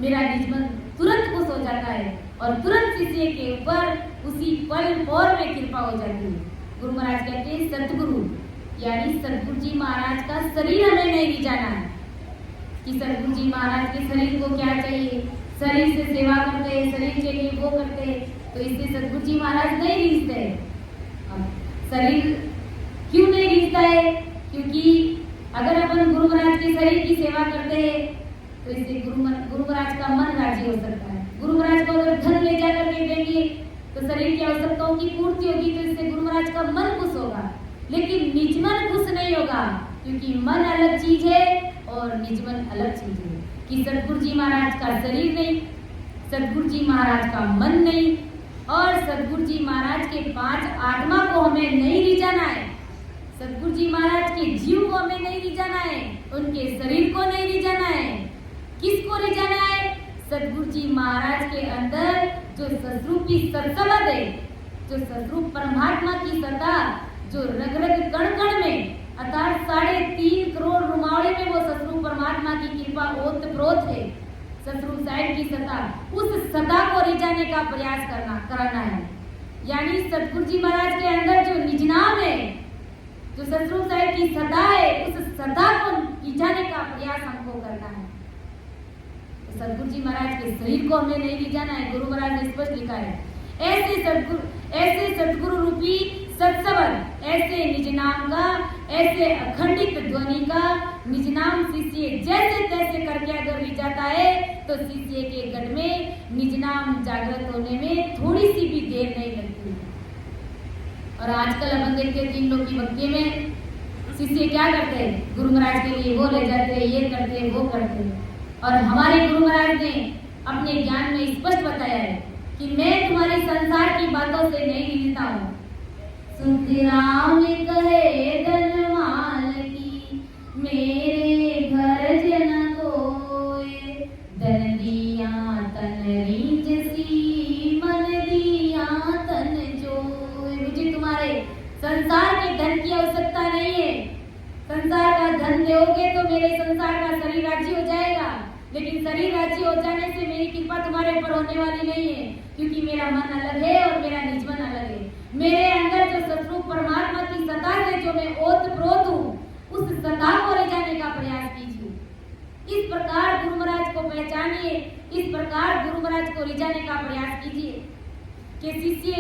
S1: मेरा निजमन तुरंत खुश हो जाता है और तुरंत शिष्य के ऊपर उसी पल पौर में कृपा हो जाती है। गुरु महाराज कहते हैं सतगुरु यानी सतगुरु जी महाराज का शरीर हमें नहीं रिझाना है कि सतगुरु जी महाराज के शरीर को क्या चाहिए, शरीर से सेवा करते हैं, शरीर के लिए वो करते हैं, तो इससे सतगुरु जी महाराज नहीं रिझते हैं। शरीर क्यों नहीं रिझता है? क्योंकि अगर अपन गुरु महाराज के शरीर की सेवा करते हैं तो इससे गुरु महाराज का मन राजी हो सकता है। गुरु महाराज को अगर धन ले जा करके देंगे तो शरीर की आवश्यकताओं की पूर्ति होगी, तो इससे गुरु महाराज का मन खुश होगा, लेकिन निजमन खुश नहीं होगा, क्योंकि मन अलग चीज है और निजमन अलग चीज है। कि सतगुरु जी महाराज का शरीर नहीं, सतगुरु जी महाराज का मन नहीं, और सतगुरु जी महाराज के 5 आत्मा को हमें नहीं रिझाना है, सतगुरु जी महाराज के जीव को हमें नहीं रिझाना है, उनके शरीर को नहीं रिझाना है। किसको रिझाना है? सतगुरु जी महाराज के अंदर जो सस्वरूप की सत्सवद है, जो सस्वरूप परमात्मा की सत्ता, जो रग रग कण कण में अर्थात 3.5 करोड़ रुमावले में वो सस्वरूप परमात्मा की कृपा ओत प्रोत है, सस्वरूप साहिब की सत्ता, उस सत्ता को रिझाने का प्रयास करना है। यानी सतगुरु जी महाराज के अंदर जो निजनाम है, जो सतगुरु साहिब की सदा है, उस सदा को रिझाने का प्रयास हमको करना है। तो सतगुरु जी महाराज के शरीर को हमें नहीं रिझाना है। गुरु महाराज ने स्पष्ट लिखा है, ऐसे सतगुरु रूपी सत्सवद, ऐसे निजनाम का, ऐसे अखंडित ध्वनि का निजनाम शिष्य जैसे तैसे करके अगर रिझाता है तो शिष्य के गढ़ में निजनाम जागृत होने में थोड़ी सी भी देर नहीं लगती। और आजकल अपन देखते हैं 3 लोग की भक्ति में शिष्य क्या करते हैं, गुरु महाराज के लिए वो ले जाते हैं, ये करते हैं, वो करते हैं। और हमारे गुरु महाराज ने अपने ज्ञान में स्पष्ट बताया है कि मैं तुम्हारी संसार की बातों से नहीं रिझता हूँ। सुनते राम कहे धन माल की, मेरे घर जन कोय, धन दिया तन रीझसी, मन दिया तन जोय। मुझे तुम्हारे संसार के धन की आवश्यकता नहीं है। संसार का धन दोगे तो मेरे संसार का शरीर राज्य हो जाएगा, लेकिन शरीर राज्य हो जाने से मेरी कृपा तुम्हारे ऊपर होने वाली नहीं है, क्योंकि मेरा मन अलग है और मेरा निजमन अलग है। मेरे अंदर जो सतरूप परमात्मा की सत्ता से जो मैं ओतप्रोत हूँ, उस सत्ता को ले जाने का प्रयास कीजिए। इस प्रकार गुरु महाराज को पहचानिए, इस प्रकार गुरु महाराज को ले जाने का प्रयास कीजिए कि शिष्य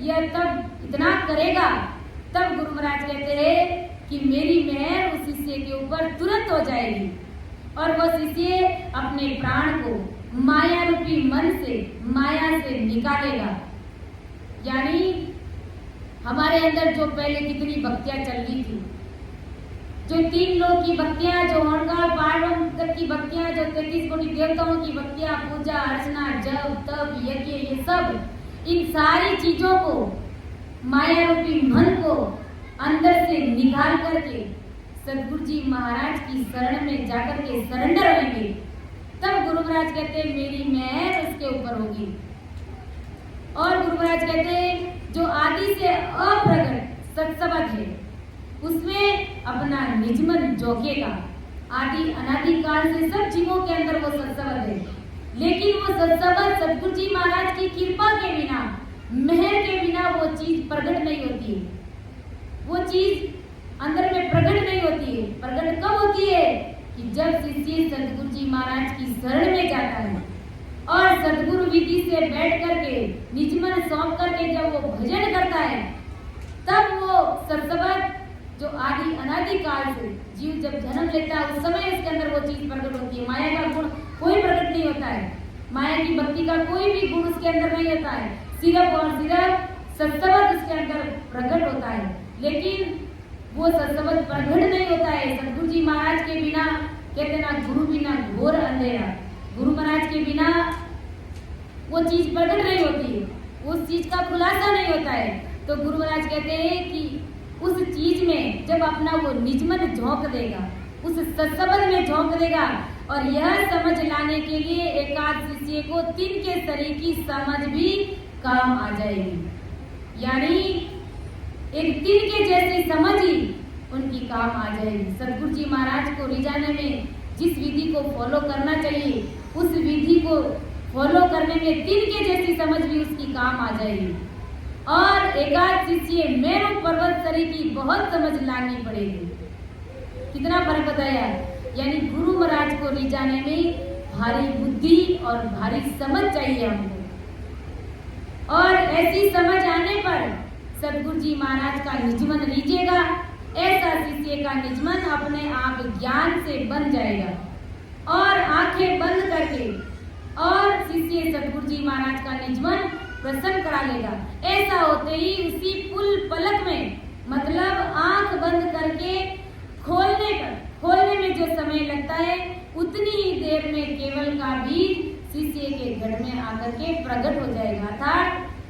S1: यह तब इतना करेगा, तब गुरु महाराज कहते हैं कि मेरी मेहर उस शिष्य के ऊपर तुरंत हो जाएगी और वह शिष्य अपने प्राण को माया रूपी मन से, माया से निकालेगा। यानी हमारे अंदर जो पहले कितनी भक्तियां चल रही थी, जो 3 लोक की भक्तियां, जो ओंकार पारम तक की भक्तियां, जो 33 कोटि देवताओं की भक्तियां, पूजा अर्चना, जप तप यज्ञ, ये सब, इन सारी चीजों को, माया रूपी मन को अंदर से निकाल करके सदगुरु जी महाराज की शरण में जाकर के सरेंडर होंगे, तब गुरु महाराज कहते हैं मेरी मेहर उसके ऊपर होगी। और गुरु महाराज कहते हैं जो आदि से अप्रगट सत्सबद है, उसमें अपना निजमन जोगेगा। आदि अनादि काल से सब जीवों के अंदर वो सत्सबद है, लेकिन वो सत्सबद सदगुरु जी महाराज की कृपा के बिना, मेहर के बिना वो चीज प्रकट नहीं होती है। वो चीज अंदर में प्रकट नहीं होती है। प्रकट कब होती है? कि जब शिष्य सदगुरु जी महाराज की शरण में जाता है और सदगुरु विधि से बैठ करके निजमन सौंप करके जब वो भजन करता है, तब वो सत्सबद जो आदि अनादि काल से जीव जब जन्म लेता है, उस समय इसके अंदर वो चीज प्रकट होती है। माया का गुण कोई प्रकट नहीं होता है, माया की भक्ति का कोई भी गुण उसके अंदर नहीं होता है, सिर्फ और सिर्फ सत्सबद उसके अंदर प्रकट होता है। लेकिन वो सत्सबद प्रकट नहीं होता है। सदगुरु जी महाराज के बिना, कहते ना गुरु बिना घोर अंधेरा, गुरु महाराज के बिना वो चीज प्रकट नहीं होती है, उस चीज का खुलासा नहीं होता है। तो गुरु महाराज कहते हैं कि उस चीज में जब अपना वो निजमन झोंक देगा, उस सत्सबद में झोंक देगा, और यह समझ लाने के लिए एकाध शिष्य को 3 के शरीर की समझ भी काम आ जाएगी। यानी एक 3 के जैसी समझ ही उनकी काम आ जाएगी। सदगुरु जी महाराज को ले जाने में जिस विधि को फॉलो करना चाहिए, उस विधि को फॉलो करने में 3 के जैसी समझ भी उसकी काम आ जाएगी। और एकाध शिष्य मेरु पर्वत सरी की बहुत समझ लानी पड़ेगी। कितना फर्क बताया? यानी गुरु महाराज को ले जाने में भारी बुद्धि और भारी समझ चाहिए हमको। और ऐसी समझ आने पर सदगुरु जी महाराज का निजमन लीजिएगा, ऐसा शिष्य का निजमन अपने आप ज्ञान से बन जाएगा। और आंखें बंद करके और शिष्य सदगुरु जी महाराज का निजमन प्रसन्न करा लेगा। ऐसा होते ही उसी पुल पलक में, मतलब आंख बंद करके खोलने में जो समय लगता है, उतनी ही देर में केवल का बीज शिष्य के घट में आकर के प्रकट हो जाएगा। अर्थात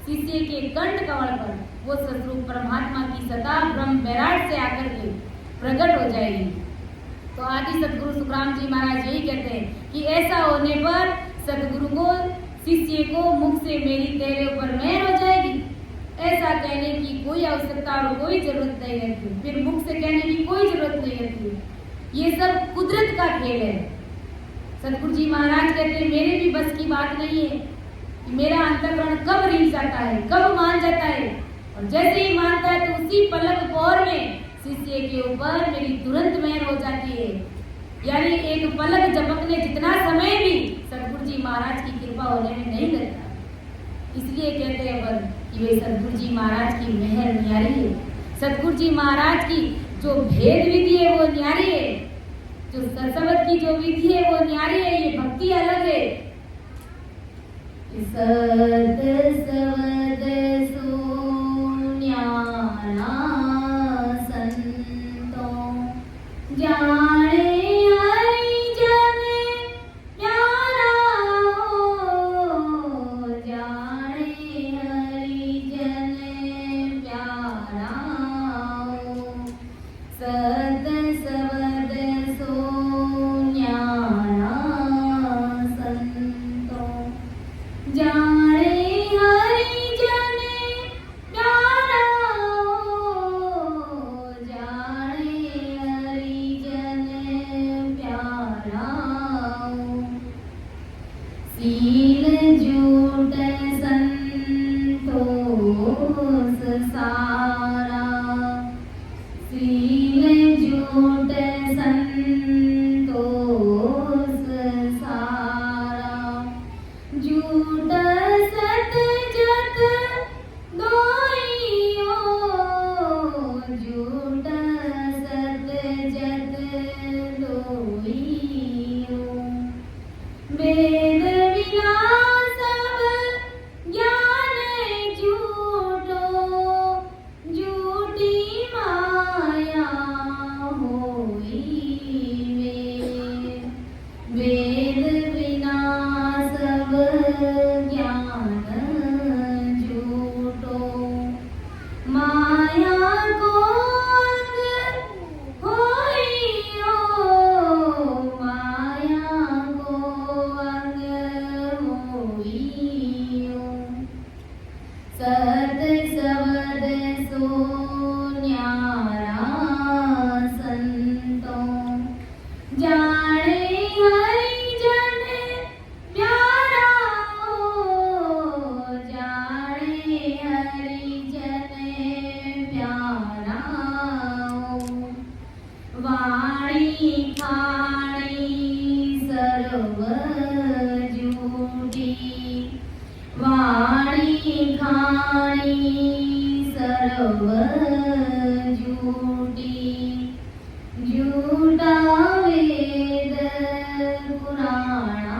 S1: शिष्य के कंठ कमल पर वो सतरूप परमात्मा की सत्ता ब्रह्म विराट से आकर के प्रकट हो जाएगी। तो आदि सदगुरु सुखराम जी महाराज यही कहते हैं कि ऐसा होने पर सदगुरु को, शिष्य को मुख से मेरी तेरे ऊपर मेहर हो जाएगी, ऐसा कहने की कोई आवश्यकता और कोई जरूरत नहीं रहती। फिर मुख से कहने की कोई जरूरत नहीं रहती। ये सब कुदरत का खेल है। सदगुरु जी महाराज कहते हैं मेरे भी बस की बात नहीं है कि मेरा अंतःकरण कब रीझ जाता है, कब मान जाता है, और जैसे ही मानता है तो उसी पलक पौर में शिष्य के ऊपर मेरी तुरंत मेहर हो जाती है। यानी एक पलक झपकने जितना समय भी सदगुरु जी महाराज की कृपा होने में नहीं लगता। इसलिए कहते हैं पर कि वे सदगुरु जी महाराज की मेहर न्यारी है। सदगुरु जी महाराज की जो भेद विधि है वो न्यारी है, जो सत्सबद की जो विधि है वो न्यारी है। ये भक्ति अलग है। सत्सबद सुन्याना संतो जाने शील झूठ संतोष वाणी सर्व झूठी, झूठा वेद पुराणा,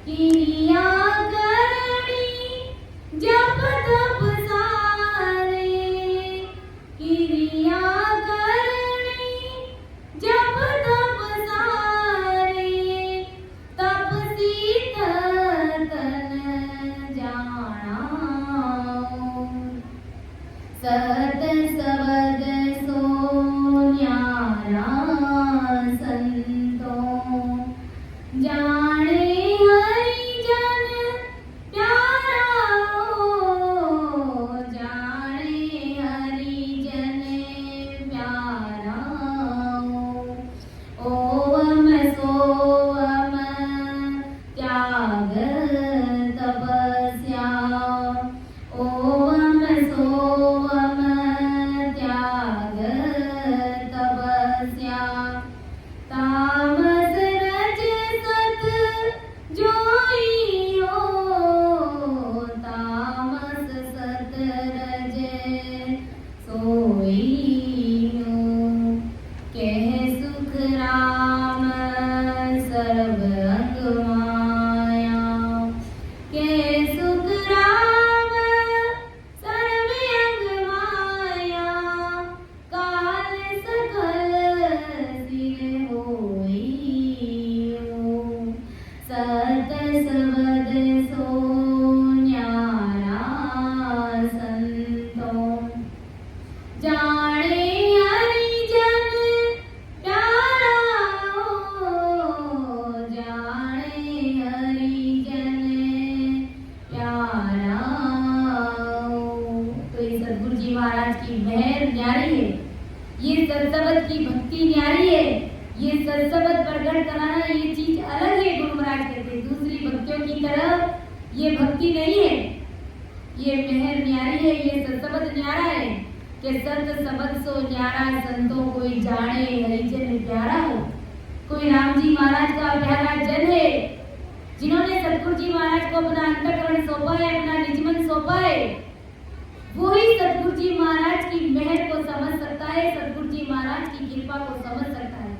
S1: क्रिया करणी जप तप सारे, क्रिया करणी जप तप सारे, तपसी तन जाना, सत सबद सो न्यारा संतो, जाने हरिजन प्यारा हो, जाने हरिजन प्यारा हो। ओम सोम त्याग तपस्या, ओम सोम त्याग तपस्या, तामस रज सत जोई हो, तामस सत रज सोई हो। कह सुख राम सर्व अंग माया, कह सुख राम सर्व अंग माया, काल सकल सिर होई हो, सत सबद सो न्यारा संतो, जाने हरिजन प्यारा हो, जाने हरिजन प्यारा हो। तो ये सदगुरु जी महाराज की मेहर न्यारी है, ये सरसबद की भक्ति न्यारी है, ये सरसबद प्रकट कराना ये चीज अलग है। गुरु महाराज कहते हैं दूसरी भक्तियों की तरह ये भक्ति नहीं है, ये मेहर न्यारी है, ये सरसबद न्यारा है कि सत सबद सो न्यारा संतों कोई जाने हरिजन प्यारा हो। कोई राम जी महाराज का प्यारा जन है, जिन्होंने सतगुरु जी महाराज को अपना अंतःकरण सौंपा है, अपना निजमन सौंपा है, वही सतगुरु जी महाराज की मेहर को समझ सकता है, सतगुरु जी महाराज की कृपा को समझ सकता है।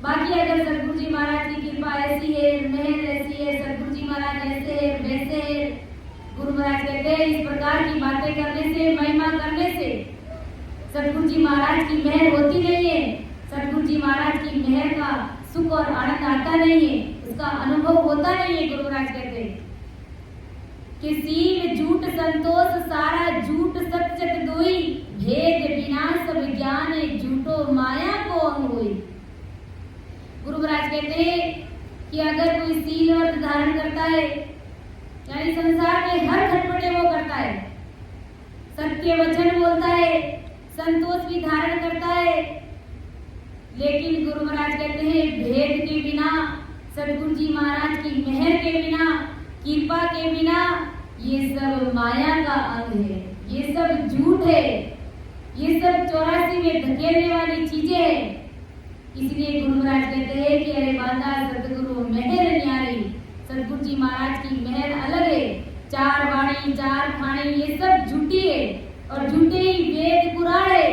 S1: बाकी अगर सतगुरु जी महाराज की कृपा ऐसी है, मेहर ऐसी है, सतगुरु जी महाराज ऐसे है वैसे है, गुरु महाराज कहते हैं इस प्रकार की बातें करने से, महिमा करने से सतगुरु जी महाराज की मेहर होती नहीं है, सतगुरु जी महाराज की मेहर का सुख और आनंद आता नहीं है, उसका अनुभव होता नहीं है। गुरु महाराज कहते हैं कि सील झूठ संतोष सारा झूठ सत्य दोई, भेद बिना सब ज्ञान झूठो माया को अंग होई। गुरु महाराज कहते हैं कि अगर कोई सील व्रत धारण करता है, यानी संसार में हर खटपटे वो करता है, सत्य वचन बोलता है, संतोष भी धारण करता है, लेकिन गुरु महाराज कहते हैं भेद के बिना, सतगुरु जी महाराज की मेहर के बिना, कृपा के बिना ये सब माया का अंग है, ये सब झूठ है, ये सब 84 में धकेलने वाली चीजें है। इसलिए गुरु महाराज कहते हैं कि अरे बांधा सतगुरु मेहर न्यारी, सतगुरु जी महाराज की मेहर अलग है। चार वाणी चार खाणी ये सब झूठी है और झूठे ही वेद पुराण है।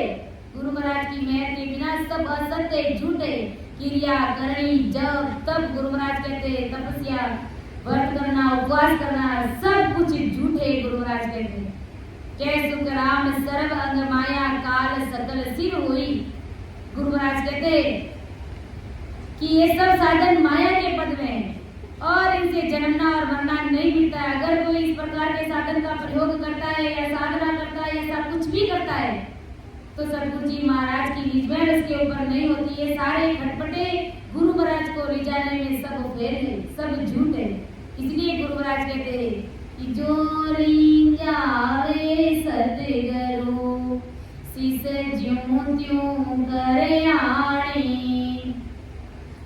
S1: गुरु महाराज की मेहर के बिना सब असत्य है, झूठ है। क्रिया करनी जब तब गुरु महाराज कहते हैं तपस्या, व्रत करना, उपवास करना सब कुछ झूठ है। गुरु महाराज कहते हैं जय सुख राम सर्व अंग माया, काल सकल सिर हुई। गुरु महाराज कहते हैं कि ये सब साधन माया के पद में है और इनसे जन्मना और मरना नहीं मिलता है। अगर कोई इस प्रकार के साधन का प्रयोग करता है या साधना करता है या ऐसा कुछ भी करता है तो सतगुरु जी महाराज की निजमैन उसके ऊपर नहीं होती है। सारे खटपटे गुरु महाराज को ले जाने में सब फेल है, सब झूठ है। इसलिए गुरु महाराज कहते हैं कि जो जावे सतगुरु शीस ज्यों त्यों करे आणी,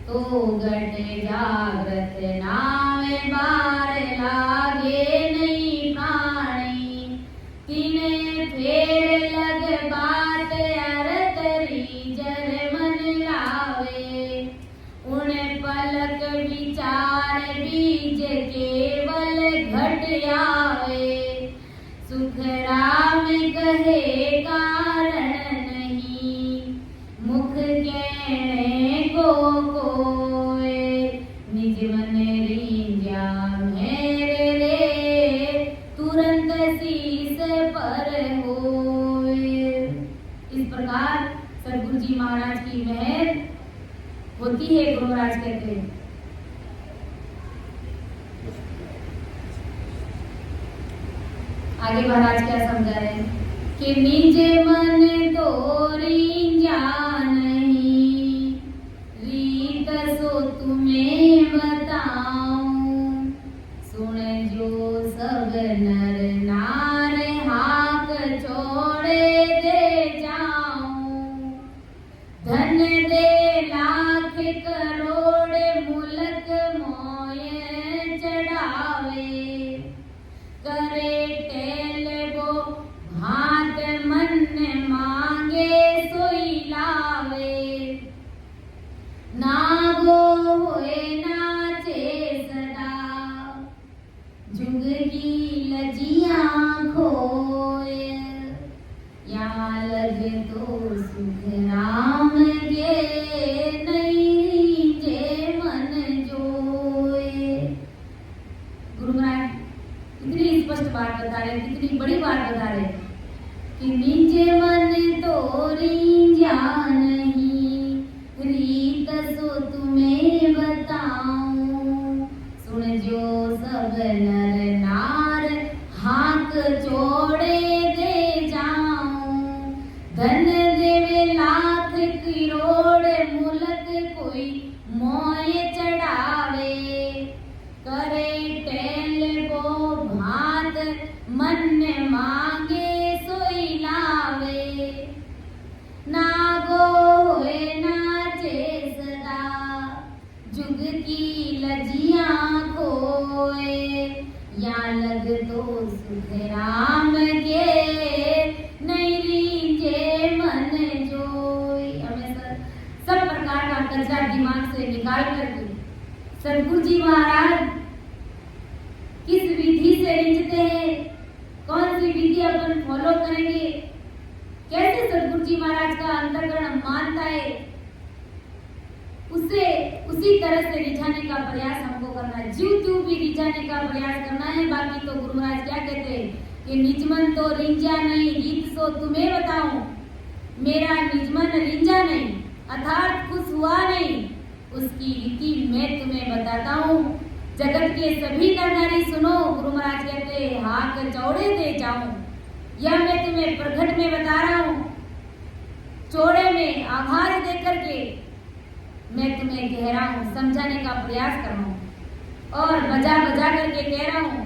S1: तो घट जागृत नावे बार लागे नहीं पानी। तिने फेर लग बात अरतरी जर मन लावे, उन पलक विचार बीज केवल घट आवे। प्रकार सदगुरु जी महाराज की मेहर होती है। गुरु महाराज कहते हैं आगे महाराज क्या समझा रहे हैं कि निज मन तोरी नहीं रीत सो तुम्हें बताऊं सुन जो सब नर नार हाथ छोड़े दे जाऊं धन दे लाख करोड़ मुल्क मोय चढ़ावे करे भात मन मांगे सोई लावे नागो होए नाचे सदा जुग की लजियां खोए या लग तो सुख राम के नहीं जे मन जोए। गुरु महाराज कितनी स्पष्ट बात बता रहे, कितनी बड़ी बात बता रहे कि निज मन तोरी नहीं रीत सो तुम्हें बताऊं सुन जो सब नर नार हाथ जोड़े दे जाऊं धन देवे लाख करोड़ मुल्क कोई मोय चढ़ावे करे टेल को भात मन मांगे सोई लावे नागो होए नाचे सदा जुग की लजियां खोए या लग तो सुख राम के नहीं रीझे मन जोई। हमें सब प्रकार का कचरा दिमाग से निकाल करके सदगुरु जी महाराज किस विधि से रिझते हैं, कौन सी विधि अपन फॉलो करेंगे, कैसे सदगुरु जी महाराज का अंतःकरण मानता है, उसे उसी तरह से रिझाने का प्रयास हमको करना है। जीव त्यों भी रिझाने का प्रयास करना है। बाकी तो गुरु महाराज क्या कहते हैं कि निजमन तो रिंझा नहीं रीत सो तुम्हें बताऊं मेरा निजमन रिंझा नहीं अर्थात खुश हुआ नहीं उसकी रीति मैं तुम्हें बताता हूँ। जगत के सभी नर नारी सुनो, गुरु महाराज कहते हैं हाथ चौड़े दे जाऊं यह मैं तुम्हें प्रकट में बता रहा हूँ। चौड़े में आभार दे करके मैं तुम्हें कह रहा हूँ, समझाने का प्रयास कर रहा हूँ और बजा बजा करके कह रहा हूँ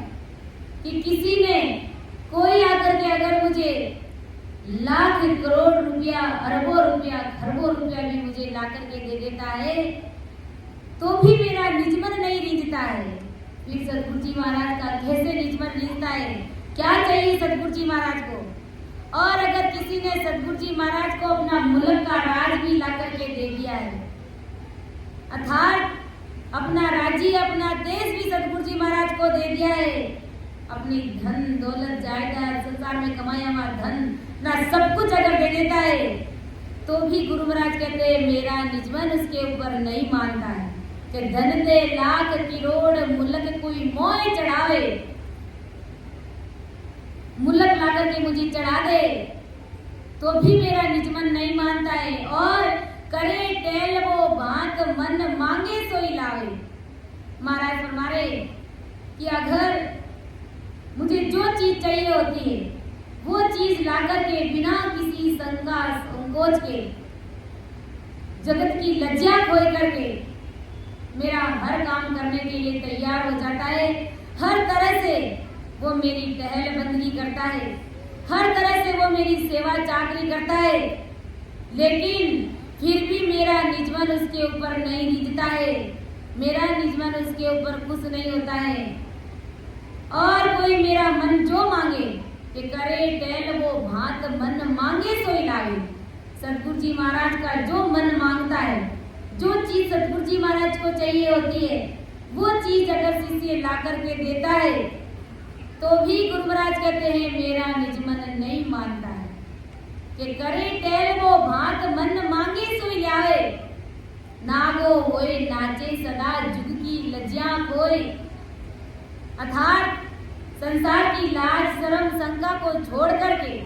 S1: कि किसी ने कोई आकर के अगर मुझे लाख करोड़ रुपया अरबों रुपया खरबों रुपया भी मुझे ला करके दे देता है तो भी मेरा निजमन नहीं रिझता है। फिर सदगुरु जी महाराज का कैसे निजमन रिझता है, क्या चाहिए सदगुरु जी महाराज को। और अगर किसी ने सदगुरु जी महाराज को अपना मुल्क का राज भी ला करके दे दिया है अर्थात अपना राज्य अपना देश भी सदगुरु जी महाराज को दे दिया है, अपनी धन दौलत जायदाद संसार में कमाया हुआ धन ना सब कुछ अगर दे देता है तो भी गुरु महाराज कहते हैं मेरा निजमन उसके ऊपर नहीं मानता है कि धन दे लाख करोड़ मुल्क कोई मोह चढ़ावे, मुल्क ला करके मुझे चढ़ा दे तो भी मेरा निजमन नहीं मानता है। और करे टेल वो भांत मन मांगे सोई लावे। महाराज फरमा रहे कि अगर मुझे जो चीज चाहिए होती है वो चीज लाकर के बिना किसी शंका संकोच के जगत की लज्जा खोए करके मेरा हर काम करने के लिए तैयार हो जाता है। हर तरह से वो मेरी टहल बंदगी करता है, हर तरह से वो मेरी सेवा चाकरी करता है, लेकिन फिर भी मेरा निजमन उसके ऊपर नहीं रिझता है, मेरा निजमन उसके ऊपर खुश नहीं होता है। और कोई मेरा मन जो मांगे कि करे टेल वो भांत मन मांगे सोई लावे। सदगुरु जी महाराज का जो मन मांगता है, जो चीज सदगुरु जी महाराज को चाहिए होती है वो चीज अगर शिष्य ला करके देता है तो भी गुरु महाराज कहते हैं मेरा निजमन नहीं मानता है कि करे टेल वो भांत मन मांगे सोई लावे। नागो होए नाचे सदा जुग की लज्जा खोए। अर्थात संसार की लाज शर्म शंका को छोड़ करके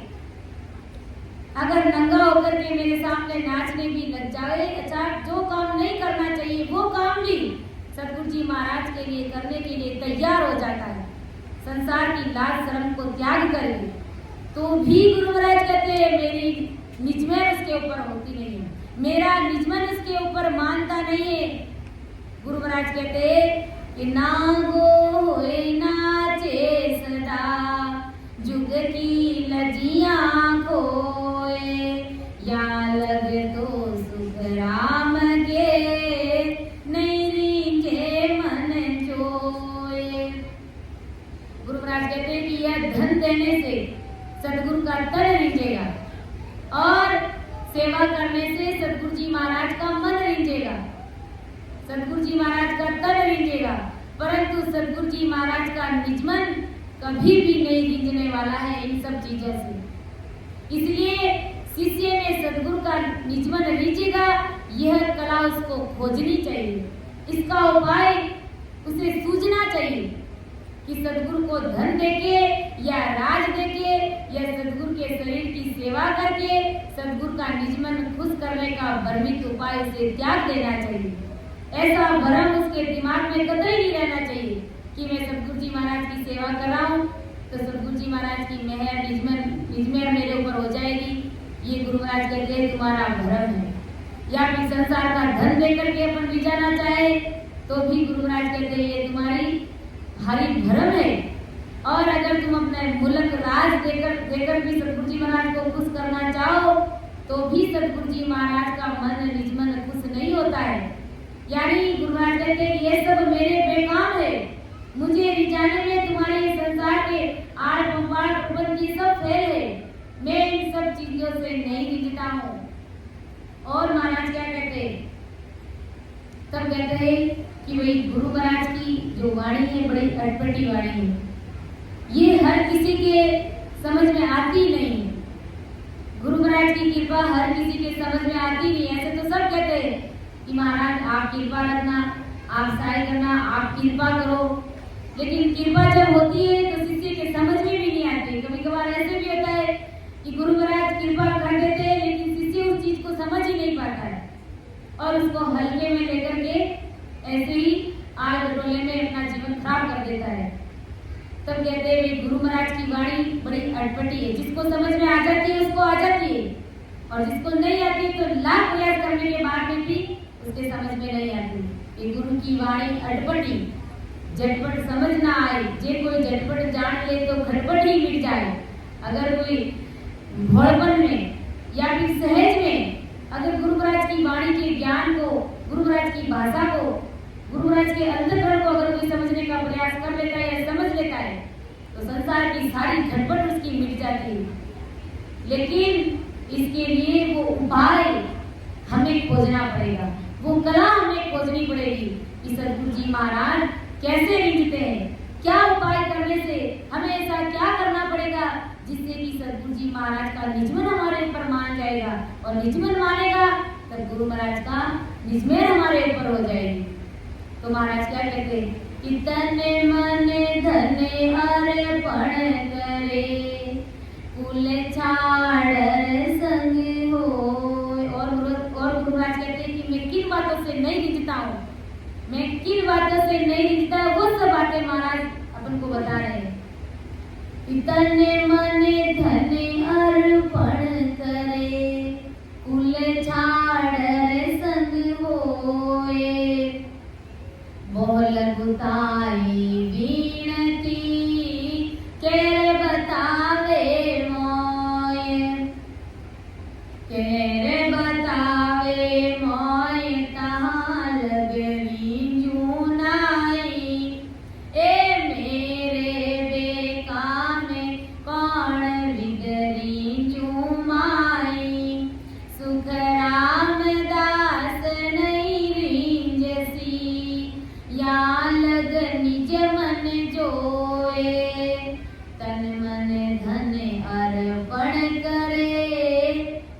S1: अगर नंगा होकर के मेरे सामने नाचने भी लग जाए। अच्छा, जो काम नहीं करना चाहिए वो काम भी सदगुरु जी महाराज के लिए करने के लिए तैयार हो जाता है। संसार की लाज शर्म को त्याग करके तो भी गुरु महाराज कहते हैं मेरी निजमन उसके ऊपर होती नहीं है, मेरा निजमन उसके ऊपर मानता नहीं है। गुरु महाराज कहते हैं कि नागो होए नाचे सदा जुग की लजियां खोए, या लग तो सुख राम के नहीं रीझे मन जोए। गुरु महाराज कहते हैं कि यह धन देने से सदगुरु का तन रीझेगा और सेवा करने से सदगुरु जी महाराज का मन रीझेगा, सदगुरु जी महाराज का तन रीझेगा, परंतु सदगुरु जी महाराज का निजमन कभी भी नहीं रीझने वाला है इन सब चीजों से। इसलिए शिष्य में सदगुरु का निजमन रीझेगा, यह कला उसको खोजनी चाहिए, इसका उपाय उसे सूझना चाहिए कि सदगुरु को धन देके या राज देके या सदगुरु के शरीर की सेवा करके सदगुरु का निजमन खुश करने का भ्रमित उपाय उसे त्याग देना चाहिए। ऐसा भ्रम उसके दिमाग में कतई नहीं रहना चाहिए कि मैं सदगुरु जी महाराज की सेवा कर रहा हूँ तो सदगुरु जी महाराज की मेहर निजमेर मेरे ऊपर हो जाएगी। ये गुरु महाराज कहते हैं तुम्हारा भ्रम है। या फिर संसार का धन देकर के अपन रिझाना चाहे तो भी गुरु महाराज कहते हैं ये तुम्हारी भारी भ्रम है। और अगर तुम अपने मुल्क राज देकर भी सदगुरु जी महाराज को खुश करना चाहो तो भी सदगुरु जी महाराज का मन निजमन खुश नहीं होता है। यानी गुरु महाराज कहते हैं ये सब मेरे बेकाम है, मुझे रिझाने में तुम्हारे ये संसार के आड़ पंपाड़ प्रबंध ये सब फेल है, मैं इन सब चीजों से नहीं रिझता हूँ। और महाराज क्या कहते हैं, तब कहते हैं कि वही गुरु महाराज की जो वाणी है बड़ी अटपटी वाणी है, ये हर किसी के समझ में आती नहीं है। गुरु महाराज की कृपा हर किसी के समझ में आती नहीं। ऐसे तो सब कहते हैं कि महाराज आप कृपा रखना, आप सहाय करना, आप कृपा करो, लेकिन कृपा जब होती है तो शिष्य के समझ में भी नहीं आती। कभी कभार ऐसे भी होता है कि गुरु महाराज कृपा कर देते हैं लेकिन शिष्य उस चीज को समझ ही नहीं पाता है और उसको हल्के में लेकर के ऐसे ही आग बटोले में अपना जीवन खराब कर देता है। तब कहते हैं गुरु महाराज की वाणी बड़ी अटपटी है, जिसको समझ में आ जाती है उसको आ जाती है और जिसको नहीं आती तो लाख प्रयास करने के बाद में भी उसके समझ में नहीं आती। ये गुरु की वाणी अटपटी, झटपट समझ ना आए, जे कोई झटपट जान ले तो खटपट ही मिट जाए। अगर कोई भोलपन में या फिर सहज में अगर गुरु महाराज की वाणी के ज्ञान को, गुरु महाराज की भाषा को, गुरु महाराज के अंतःकरण को अगर कोई समझने का प्रयास कर लेता है या समझ लेता है तो संसार की सारी झटपट उसकी मिट जाती है। लेकिन इसके लिए वो उपाय हमें खोजना पड़ेगा, वो कला हमें खोजनी पड़ेगी कि सदगुरु जी महाराज कैसे रिझते हैं, क्या उपाय करने से हमें ऐसा क्या करना पड़ेगा जिससे कि सदगुरु जी महाराज का निजमन हमारे ऊपर मान जाएगा और निजमन मानेगा तब गुरु महाराज का निजमेर हमारे ऊपर हो जाएगी। तो महाराज क्या कहते हैं कि तने मने धने अर्पण करे कुल छाड़ संग हो। और गुरु महाराज कहते हैं कि मैं किन बातों से नहीं रिझता हूँ, मैं किन बातों से नहीं रिझता, वो सब बातें महाराज अपन को बता रहे हैं। तने मने धने अर्पण करे कुल छाड़ संग होए, बोल गुताई बीनती केर बतावे मोय, केर बतावे मोय कहाँ लगनी जूनाई, ए मेरे बेकाम कौन बिगड़ी जूमाई, सुख रामदास नहीं रींजसी, या लग निज मन जोए, तन मन धन अर्पण करे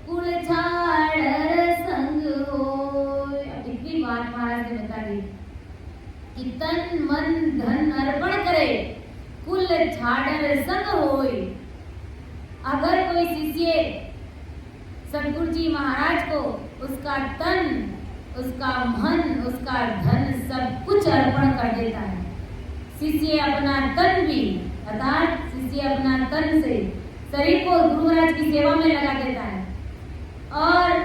S1: कुल छाड़ सतगुरु जी महाराज को उसका तन, उसका मन, उसका धन सब कुछ अर्पण कर देता है। शिष्य अपना तन भी, अर्थात शिष्य अपना तन से शरीर को गुरु महाराज की सेवा में लगा देता है और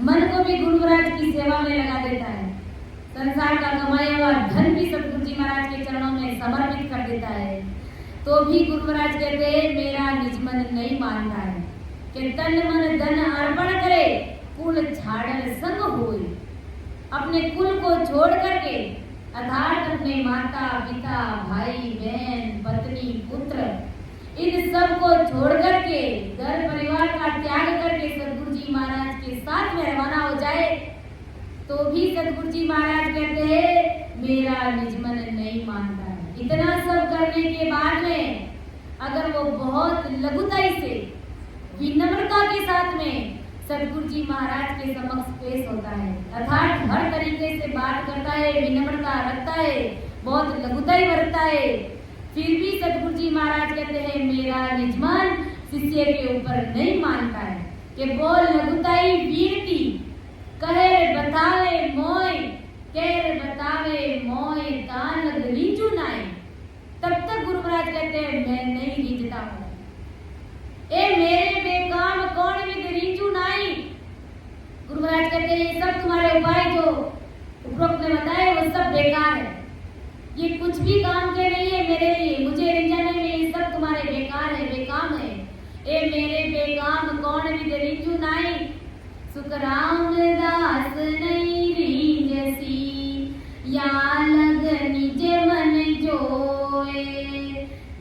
S1: मन को भी गुरु महाराज की सेवा में लगा देता है। संसार का कमाया हुआ धन भी सतगुरु जी महाराज के चरणों में समर्पित कर देता है। तो भी गुरु महाराज कहते हैं मेरा निज मन नहीं मानता है कि तन मन धन अर्पण करे कुल छाड़ल संग होए। अपने कुल को छोड़ करके अर्थात अपने माता पिता भाई बहन पत्नी पुत्र इन सब को छोड़ करके घर परिवार का त्याग करके सतगुरु जी महाराज के साथ में रवाना हो जाए तो भी सतगुरु जी महाराज कहते हैं मेरा निज मन नहीं मानता है। इतना सब करने के बाद में अगर वो बहुत लघुताई से विनम्रता के साथ में सतगुरु जी महाराज के समक्ष पेश होता है, अर्थात हर तरीके से बात करता है, विनम्रता रखता है, बहुत लघुताई बरतता है, फिर भी सतगुरु जी महाराज कहते हैं मेरा निज मन शिष्य के ऊपर नहीं मानता है कि बोल लघुताई वीरती कहे बतावे मोय कह बतावे मोय दान रींजू नाय। तब तक गुरु महाराज कहते हैं मैं नहीं रींजता हूँ। ए मेरे बेकाम कौन विद रींजू नाई। गुरु महाराज कहते हैं ये सब तुम्हारे उपाय जो उपरोक्त में बताए वो सब बेकार है, ये कुछ भी काम के नहीं है मेरे लिए, मुझे रिंझाने में ये सब तुम्हारे बेकार है, बेकाम है। ए मेरे बेकाम कौन विद रींजू नाई। सुख रामदास नहीं रींजसी या लग निज मन जोए।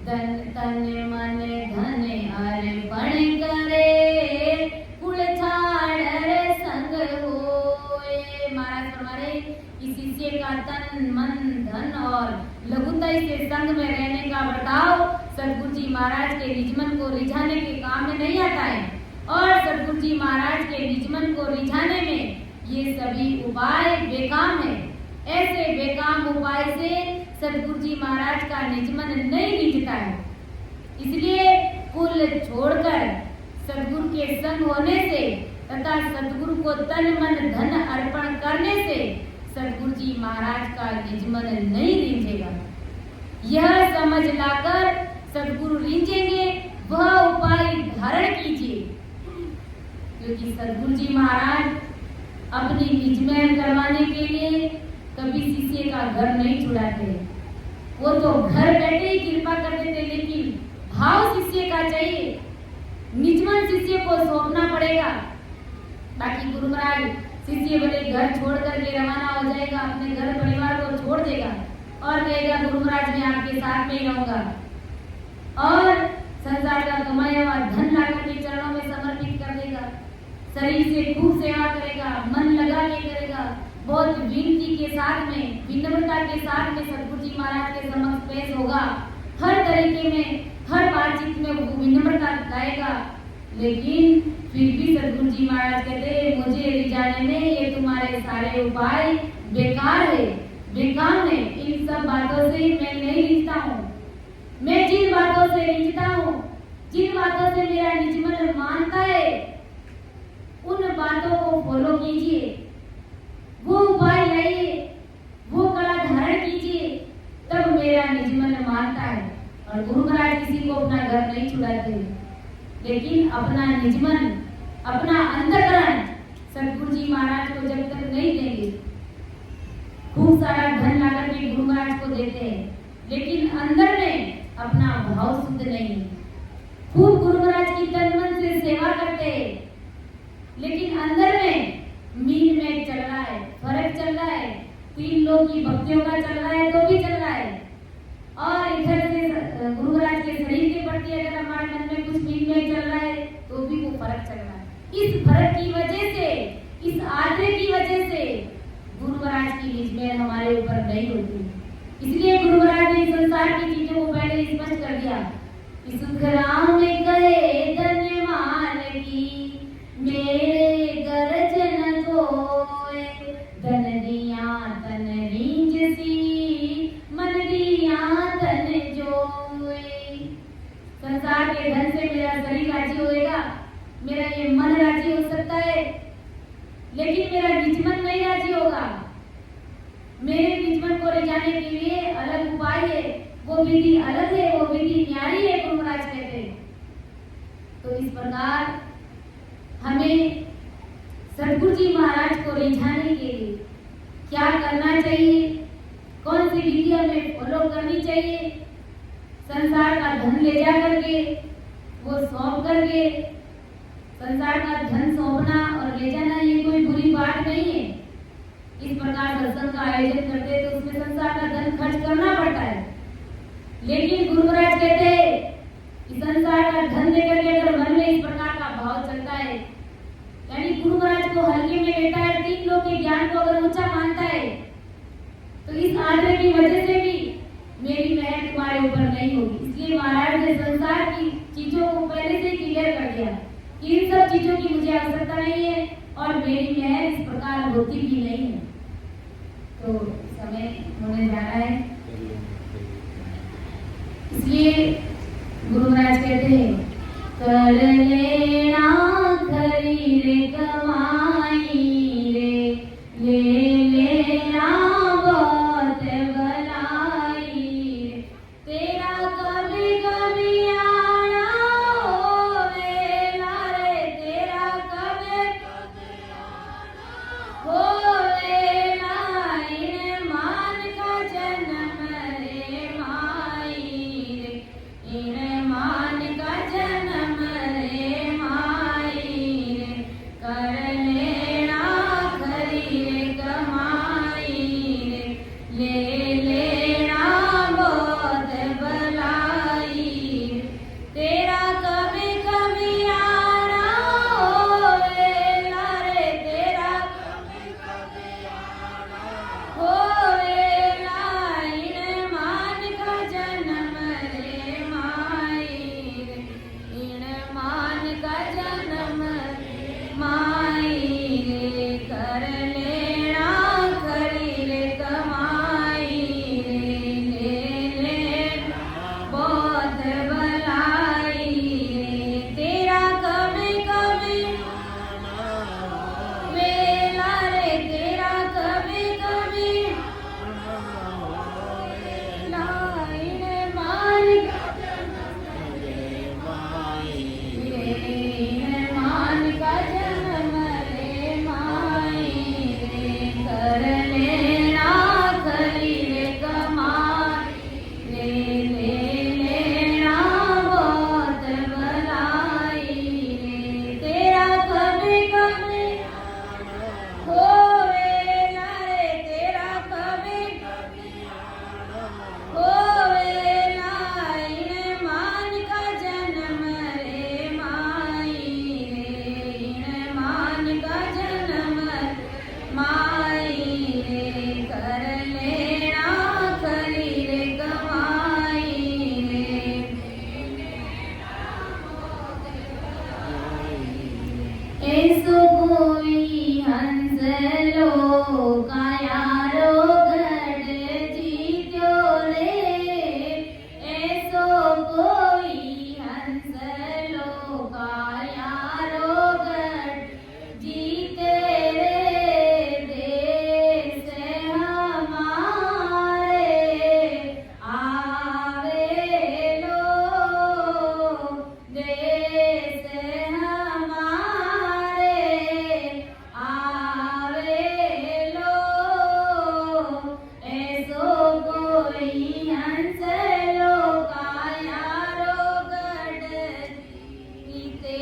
S1: धन तन मन धन अर्पण करे कुल छाड़ संग होए। महाराज फरमाए कि शिष्य का तन मन धन और लघुताई से संग में रहने का बर्ताव सतगुरु जी महाराज के निजमन को रिझाने के काम में नहीं आता है और सतगुरु जी महाराज के निजमन को रिझाने में ये सभी उपाय बेकाम है। ऐसे बेकाम उपाय से सतगुरु जी महाराज का निजमन नहीं रिझता है। इसलिए कुल छोड़कर सतगुरु के संग होने से तथा सतगुरु को तन मन धन अर्पण करने से सतगुरु जी महाराज का निजमन नहीं रिंझेगा। यह समझ लाकर सतगुरु रिंझेंगे वह उपाय धारण कीजिए, क्योंकि सतगुरु जी महाराज अपनी निजमन करवाने के लिए कभी शिष्य का घर नहीं छुड़ाते। वो तो घर बैठे ही कृपा कर देते, लेकिन भाव शिष्य का चाहिए, निजमन शिष्य को सौंपना पड़ेगा। बाकी गुरु महाराज शिष्य भले घर छोड़ करके रवाना हो जाएगा, अपने घर परिवार को छोड़ देगा और कहेगा गुरु महाराज मैं आपके साथ में ही रहूंगा और संसार का कमाया हुआ धन लाकर के चरणों में समर्पित कर देगा, शरीर से खूब सेवा करेगा, मन लगा के करेगा, बहुत विनती के साथ में विनम्रता के साथ में सतगुरु जी महाराज के समक्ष पेश होगा, हर तरीके में हर बातचीत में वो विनम्रता दिखाएगा। लेकिन फिर भी सतगुरु जी महाराज कहते मुझे रिझाने में ये तुम्हारे सारे उपाय बेकार है, बेकार है। इन सब बातों से मैं नहीं रिझता हूँ। मैं जिन बातों से रिझता हूँ, जिन बातों से मेरा निजमन मानता है, उन बातों को फॉलो कीजिए, वो उपाय लाइए, वो कला धारण कीजिए, तब मेरा निजमन मानता है। और गुरु महाराज किसी को अपना घर नहीं छुड़ाते, लेकिन अपना निजमन, अपना अंतःकरण सतगुरु जी महाराज को जब तक नहीं देंगे, खूब सारा धन लाकर के गुरु महाराज को देते हैं, लेकिन अंदर में अपना भाव शुद्ध नहीं। खूब गुरु महाराज की तन मन से सेवा करते हैं, लेकिन अंदर में मीन में चल रहा है, फर्क चल रहा है, 3 लोग की भक्तियों का चल रहा है तो भी चल रहा है, और इधर से गुरु महाराज के शरीर के प्रति अगर हमारे मन में कुछ मीन में चल रहा है तो भी वो फर्क चल रहा है। इस फर्क की वजह से, इस आदर की वजह से गुरु महाराज की निजमें हमारे ऊपर नहीं होती। इसलिए गुरु महाराज ने संसार की चीजों को पहले स्पष्ट कर दिया कि सुख राम में कहे धन्य मान की मेरे गरज न कोय। धन दिया तन रींजसी मन दिया तन जोय। संसार के धन से मेरा शरीर राजी होएगा, मेरा ये मन राजी हो सकता लेकिन मेरा निजमन नहीं राजी होगा। मेरे निजमन को ले जाने के लिए अलग उपाय है, वो विधि अलग है, वो विधि न्यारी है, गुरु महाराज कहते हैं। तो इस प्रकार हमें सदगुरु जी महाराज को रिझाने के लिए क्या करना चाहिए, कौन सी विधि हमें फॉलो करनी चाहिए, संसार का धन ले जा करके वो सौंप करके, संसार का धन सौंपना और ले जाना ये कोई बुरी बात नहीं है। इस प्रकार सत्संग का आयोजन करते हैं तो उसमें संसार का धन खर्च करना पड़ता है, लेकिन गुरु महाराज कहते हैं कि संसार का धन लेकर के अगर मन में इस प्रकार का भाव चलता है, यानी गुरु महाराज को हल्के में लेता है, 3 लोग के ज्ञान को अगर ऊंचा मानता है, तो इस आदर की वजह से भी मेरी मेहर तुम्हारे ऊपर नहीं होगी। इसलिए महाराज ने संसार की चीजों को पहले से क्लियर कर दिया कि इन सब चीजों की मुझे आवश्यकता नहीं है और मेरी मेहर इस प्रकार होती भी नहीं है। तो समय होने जा रहा है, इसलिए गुरु महाराज कहते हैं कर लेना खरी रे कमाई रे, ले लेना बहुत भलाई रे, तेरा कभी कभी आना होवेला रे, तेरा कभी कभी आना होवेला, इन मान का जन्म रे माई रे, इन मान का जन्म रे माई रे, कर लेना खरी रे कमाई रे, ले लेना बहुत भलाई रे, तेरा कभी कभी आना होवेला रे, तेरा कभी कभी आना होवेला, इन मान का जन्म रे माई रे, इन मान का जन्म रे माई रे, कर लेना खरी रे कमाई रे, ले लेना बहुत भलाई रे, तेरा कभी कभी वेला रे, तेरा कभी कभी लाइन मान का जन्म रे माई रे, मान का जन्म रे माई रे, कर लेना खरी रे कमाई रे, ले लेना बहुत भलाई रे, तेरा कभी कभी होवेला रे, तेरा कभी कभी होवेला, इन मान का जन्म रे माई रे, इन मान का जन्म माई रे, कर लेना खरी रे कमाई रे, ऐसो कोई हंस लो कायारो गढ़ जीत्यो रे, ऐसो कोई हंस लो कायारो गढ़ जीते रे, देश हमारे आवे लो, देश हमारे आवे लो, ऐसो कोई हंस लो कायारो गढ़ जीते,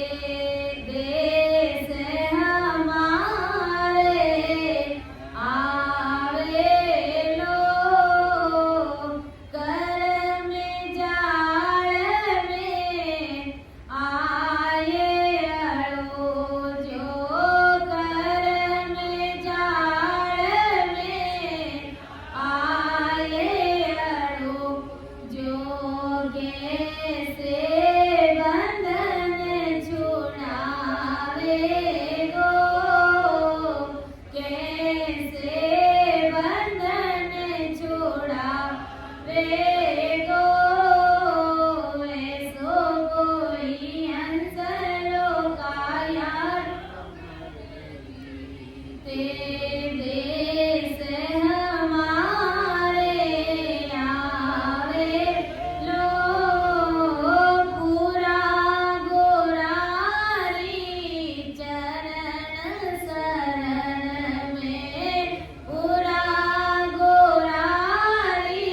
S1: देश हमारे आवे लो, कर में जाड़ में आए अड़ो, जो कर में जाड़ में आए अड़ो, जो कैसे बंधन छुड़ावे गो, कैसे बंधन छुड़ावे गो, ऐसो कोई हंस लो काया ते देश हमारे आवे लो पूरा गोरारी चरण शरण में पूरा गोरारी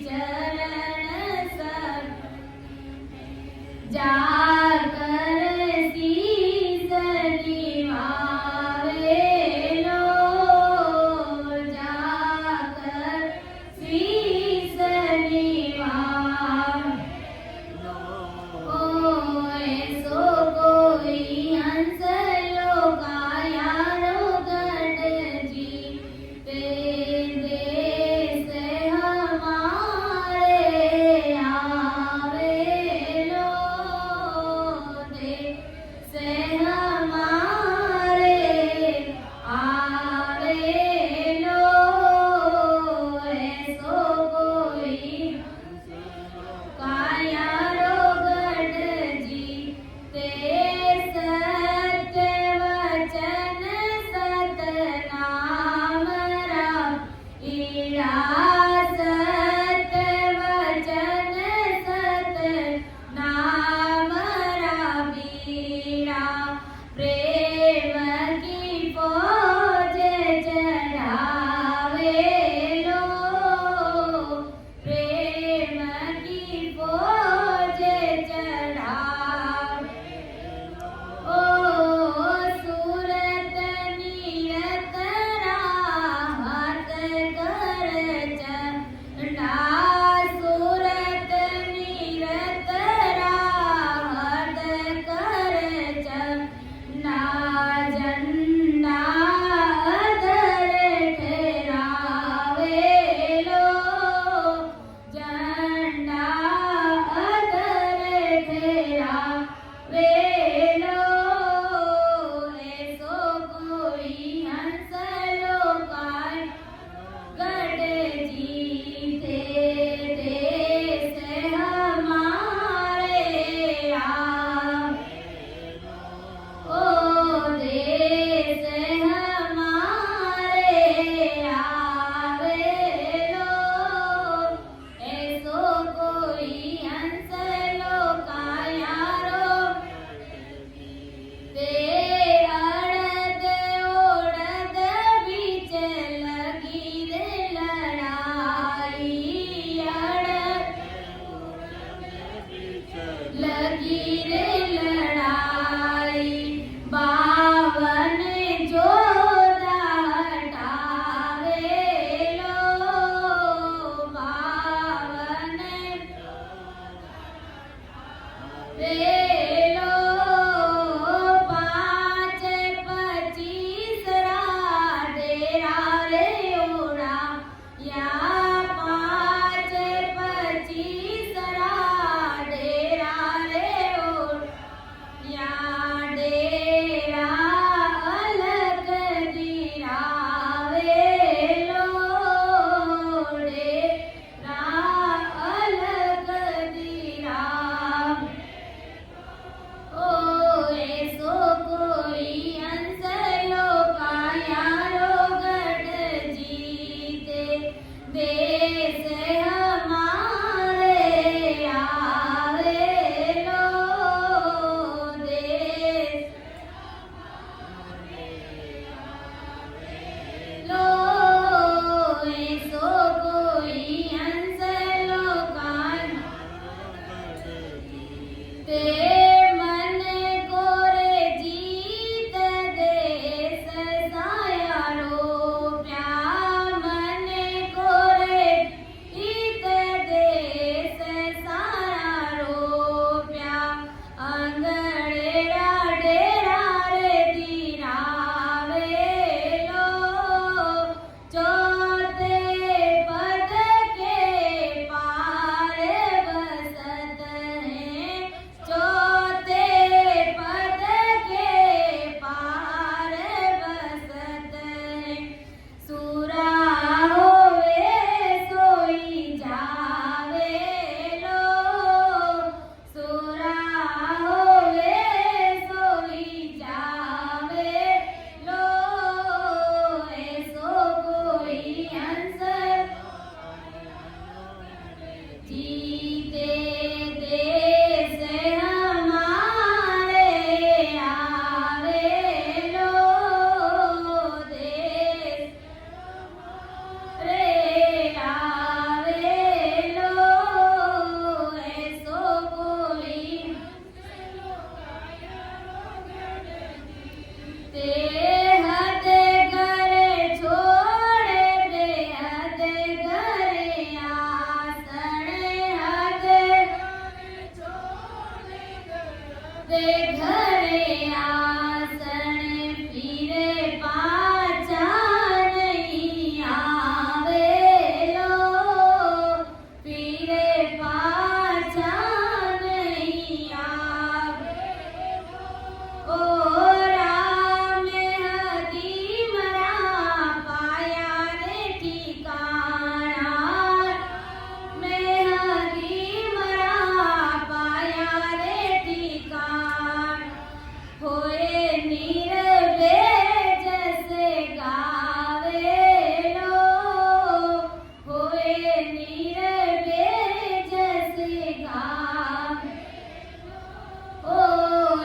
S1: चरण शरण जाकर शीस निभावे लो ते हद करे छोड़े बेहद करे आसण हद ते घरे आसण फिरे पाछा नहीं आवेलो फिरे पाछा नहीं आवेलो ओ राम हदीमरा पाया रे ठिकाना मैं हदीमरा पाया रे ठिकाना होए निर्वेज से गावेलो होए निर्वेज से गावेलो ओ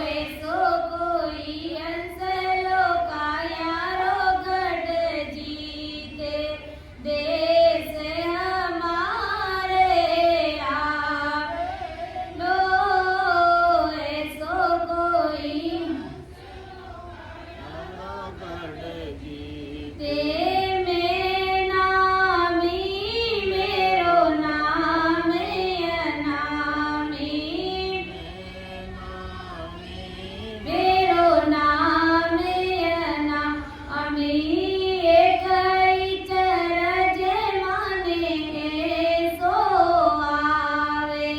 S1: ऐसो कोई हंसलो कायारो गढ़ जीते देश हमारे आवेलो ऐसो कोई ते में नामी मेरो नाम अनामी मेरो नाम अनामी एक ही चरज माने सो आवे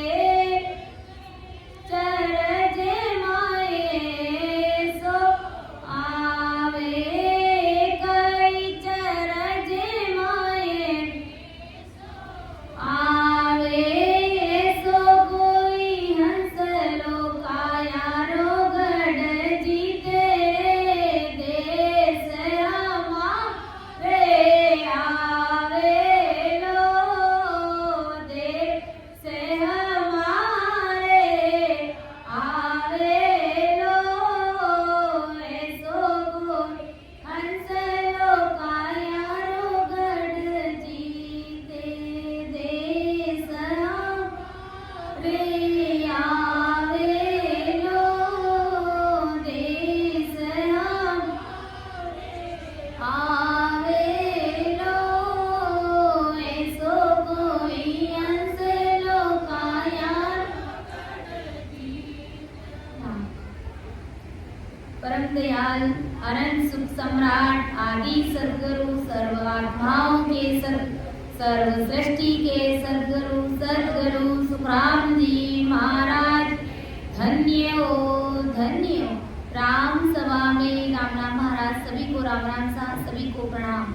S1: चरज माए सो आवे कई चरज माए आवे सो कोई हंसलो कायारो गढ़ जीते देश हमारे आवेलो देश हमारे आवेलो ऐसो कोई हंसलो कायारो गढ़ जीते देश हमारे आवेलो देश आवेलो ऐसो कोई हंसलो कायारो परम दयाल अनंत सुख सम्राट आदि सदगुरु सर्व आत्माओं के सर्व सृष्टि के सदगुरु सुखराम जी महाराज धन्य हो राम सभा में राम राम महाराज सभी को राम राम साहब सभी को प्रणाम।